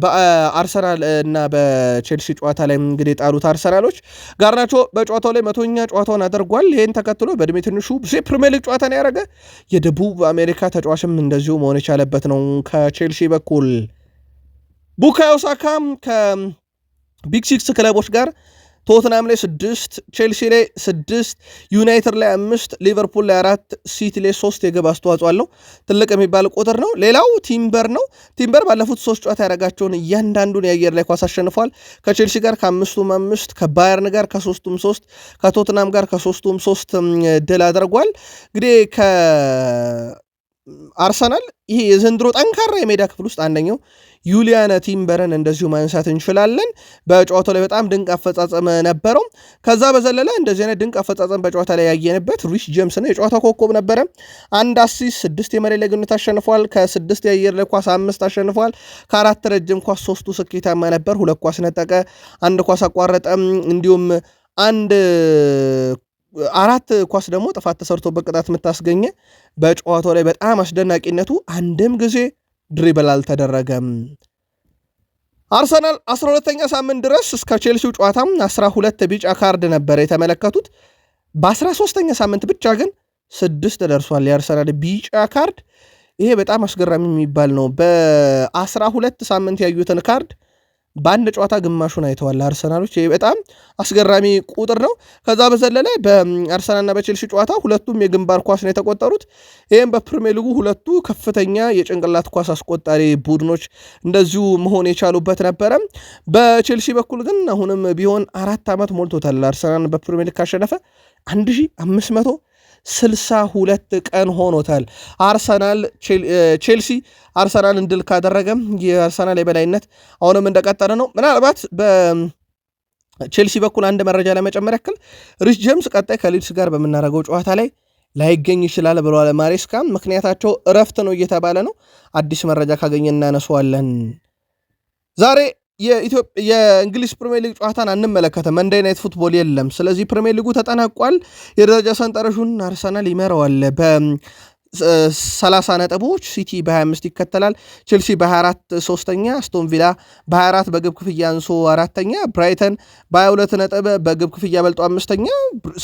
S1: በአርሰናል እና በቼልሲ ጨዋታ ላይ እንግዲህ የጣሉት አርሰናሎች። ጋርናቾ በጨዋታው ላይ 100ኛ ጨዋታውን አድርጓል። ይህን ተከትሎ በእድሜ ትንሹ ብዙ የፕሪሚየር ሊግ ጨዋታን ያደረገ የደቡብ አሜሪካ ተጫዋችም እንደዚሁ መሆን የቻለበት ነው። ከቼልሲ በኩል ቡካዮ ሳካ ከቢግ 6 ክለቦች ጋር ቶትናም ላይ 6፣ ቼልሲ ላይ 6፣ ዩናይትድ ላይ 5፣ ሊቨርፑል ላይ 4፣ ሲቲ ላይ 3 የግብ አስተዋጽኦ አለው። ትልቅ የሚባል ቁጥር ነው። ሌላው ቲምበር ነው። ቲምበር ባለፉት 3 ጨዋታ ያደረጋቸውን እያንዳንዱን የአየር ላይ ኳስ አሸንፏል። ከቼልሲ ጋር ከ5ቱም 5፣ ከባየርን ጋር ከ3ቱም 3፣ ከቶትናም ጋር ከ3ቱም 3 ድል አድርጓል። እንግዲህ ከአርሰናል ይሄ የዘንድሮ ጠንካራ የሜዳ ክፍል ውስጥ አንደኛው ዩሊያን ቲምበርን እንደዚሁ ማንሳት እንችላለን። በጨዋታው ላይ በጣም ድንቅ አፈጻጸም ነበረው። ከዛ በዘለለ እንደዚህ አይነት ድንቅ አፈጻጸም በጨዋታ ላይ ያየንበት ሪስ ጄምስ ነው። የጨዋታው ኮከብ ነበረ። 1 አሲስት፣ 6 የመሬት ላይ ግንኙነት አሸንፏል። ከ6 የአየር ላይ ኳስ 5 አሸንፏል። ከ4 ረጅም ኳስ 3ቱ ስኬታማ ነበር። 2 ኳስ ነጠቀ፣ 1 ኳስ አቋረጠ። እንዲሁም 4 ኳስ ደግሞ ጥፋት ተሰርቶበት ቅጣት የምታስገኘ። በጨዋታው ላይ በጣም አስደናቂነቱ አንድም ጊዜ ድሪብል አልተደረገም። አርሰናል 12ኛ ሳምንት ድረስ እስከ ቼልሲው ጨዋታም 12 ቢጫ ካርድ ነበር የተመለከቱት። በ13ኛ ሳምንት ብቻ ግን 6 ደርሷል የአርሰናል ቢጫ ካርድ። ይሄ በጣም አስገራሚ የሚባል ነው። በ12 ሳምንት ያዩትን ካርድ በአንድ ጨዋታ ግማሹን አይተዋል አርሰናሎች። ይሄ በጣም አስገራሚ ቁጥር ነው። ከዛ በዘለለ በአርሰናልና በቼልሲ ጨዋታ ሁለቱም የግንባር ኳስ ነው የተቆጠሩት። ይህም በፕሪሚየር ሊጉ ሁለቱ ከፍተኛ የጭንቅላት ኳስ አስቆጣሪ ቡድኖች እንደዚሁ መሆን የቻሉበት ነበረ። በቼልሲ በኩል ግን አሁንም ቢሆን 4 ዓመት ሞልቶታል አርሰናል በፕሪሚየር ሊግ ካሸነፈ 1562 ቀን ሆኖታል። ቼልሲ አርሰናልን ድል ካደረገም የአርሰናል የበላይነት አሁንም እንደቀጠለ ነው። ምናልባት በቼልሲ በኩል አንድ መረጃ ለመጨመር ያክል ሪስ ጄምስ ቀጣይ ከሊድስ ጋር በምናደርገው ጨዋታ ላይ ላይገኝ ይችላል ብለዋል ማሬስካ። ምክንያታቸው እረፍት ነው እየተባለ ነው። አዲስ መረጃ ካገኘ እናነሰዋለን። ዛሬ የእንግሊዝ ፕሪሚየር ሊግ ጨዋታን አንመለከተም። መንዴይ ናይት ፉትቦል የለም። ስለዚህ ፕሪሚየር ሊጉ ተጠናቋል። የደረጃ ሰንጠረዡን አርሰናል ይመራዋል በ30 ነጥቦች። ሲቲ በ25 ይከተላል። ቼልሲ በ24 ሶስተኛ፣ አስቶን ቪላ በ24 በግብ ክፍያ አንሶ አራተኛ፣ ብራይተን በ22 ነጥብ በግብ ክፍያ በልጦ አምስተኛ፣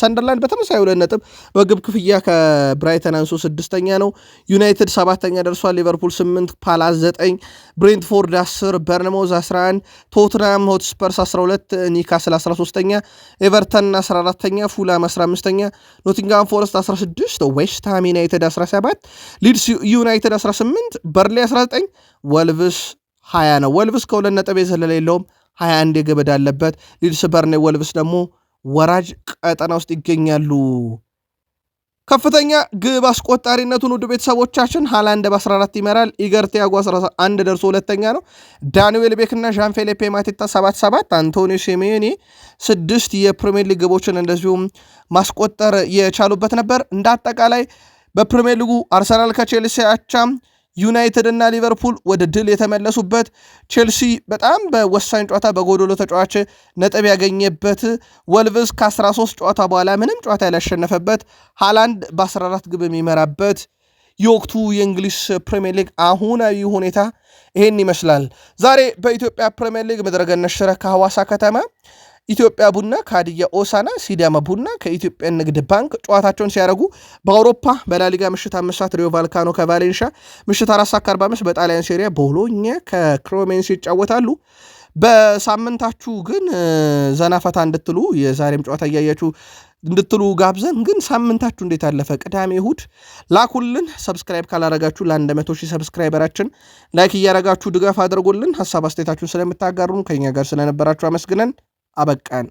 S1: ሰንደርላንድ በተመሳሳይ 2 ነጥብ በግብ ክፍያ ከብራይተን አንሶ ስድስተኛ ነው። ዩናይትድ 7ኛ ደርሷል። ሊቨርፑል 8፣ ፓላስ 9፣ ብሬንትፎርድ 10፣ በርንማውዝ 11፣ ቶትናም ሆትስፐርስ 12፣ ኒውካስል 13ኛ፣ ኤቨርተን 14ኛ፣ ፉላም 15ኛ፣ ኖቲንግሃም ፎረስት 16፣ ዌስትሃም ዩናይትድ 17፣ ሊድስ ዩናይትድ 18፣ በርንሌይ 19፣ ወልቭስ 20 ነው። ወልቭስ ከ2 ነጥብ የዘለለ የለውም፣ 21 የግብ ዕዳ አለበት። ሊድስ፣ በርንሌይ፣ ወልቭስ ደግሞ ወራጅ ቀጠና ውስጥ ይገኛሉ። ከፍተኛ ግብ አስቆጣሪነቱን ውድ ቤተሰቦቻችን ሃላንድ በ14 ይመራል። ኢገር ቲያጎ 11 ደርሶ ሁለተኛ ነው። ዳንኤል ቤክና ዣን ፌሊፔ ማቴታ 7-7፣ አንቶኒዮ ሴሜዮኔ 6 የፕሪሚየር ሊግ ግቦችን እንደዚሁም ማስቆጠር የቻሉበት ነበር። እንደ አጠቃላይ በፕሪሚየር ሊጉ አርሰናል ከቼልሲ አቻም፣ ዩናይትድ እና ሊቨርፑል ወደ ድል የተመለሱበት፣ ቼልሲ በጣም በወሳኝ ጨዋታ በጎዶሎ ተጫዋች ነጥብ ያገኘበት፣ ወልቭስ ከ13 ጨዋታ በኋላ ምንም ጨዋታ ያላሸነፈበት፣ ሃላንድ በ14 ግብ የሚመራበት የወቅቱ የእንግሊዝ ፕሪሚየር ሊግ አሁናዊ ሁኔታ ይሄን ይመስላል። ዛሬ በኢትዮጵያ ፕሪሚየር ሊግ መድረገነት ሽረ ከሐዋሳ ከተማ ኢትዮጵያ ቡና ከሀዲያ ኦሳና፣ ሲዳማ ቡና ከኢትዮጵያ ንግድ ባንክ ጨዋታቸውን ሲያደርጉ፣ በአውሮፓ በላሊጋ ምሽት 5 ሰዓት ሪዮ ቫልካኖ ከቫሌንሻ፣ ምሽት 4:45 በጣሊያን ሴሪያ ቦሎኛ ከክሮሜንስ ይጫወታሉ። በሳምንታችሁ ግን ዘናፈታ እንድትሉ የዛሬም ጨዋታ እያያችሁ እንድትሉ ጋብዘን፣ ግን ሳምንታችሁ እንዴት አለፈ? ቅዳሜ እሁድ ላኩልን። ሰብስክራይብ ካላረጋችሁ ለ100,000 ሰብስክራይበራችን ላይክ እያረጋችሁ ድጋፍ አድርጉልን። ሀሳብ አስተያየታችሁን ስለምታጋሩን ከኛ ጋር ስለነበራችሁ አመስግነን አበቃን።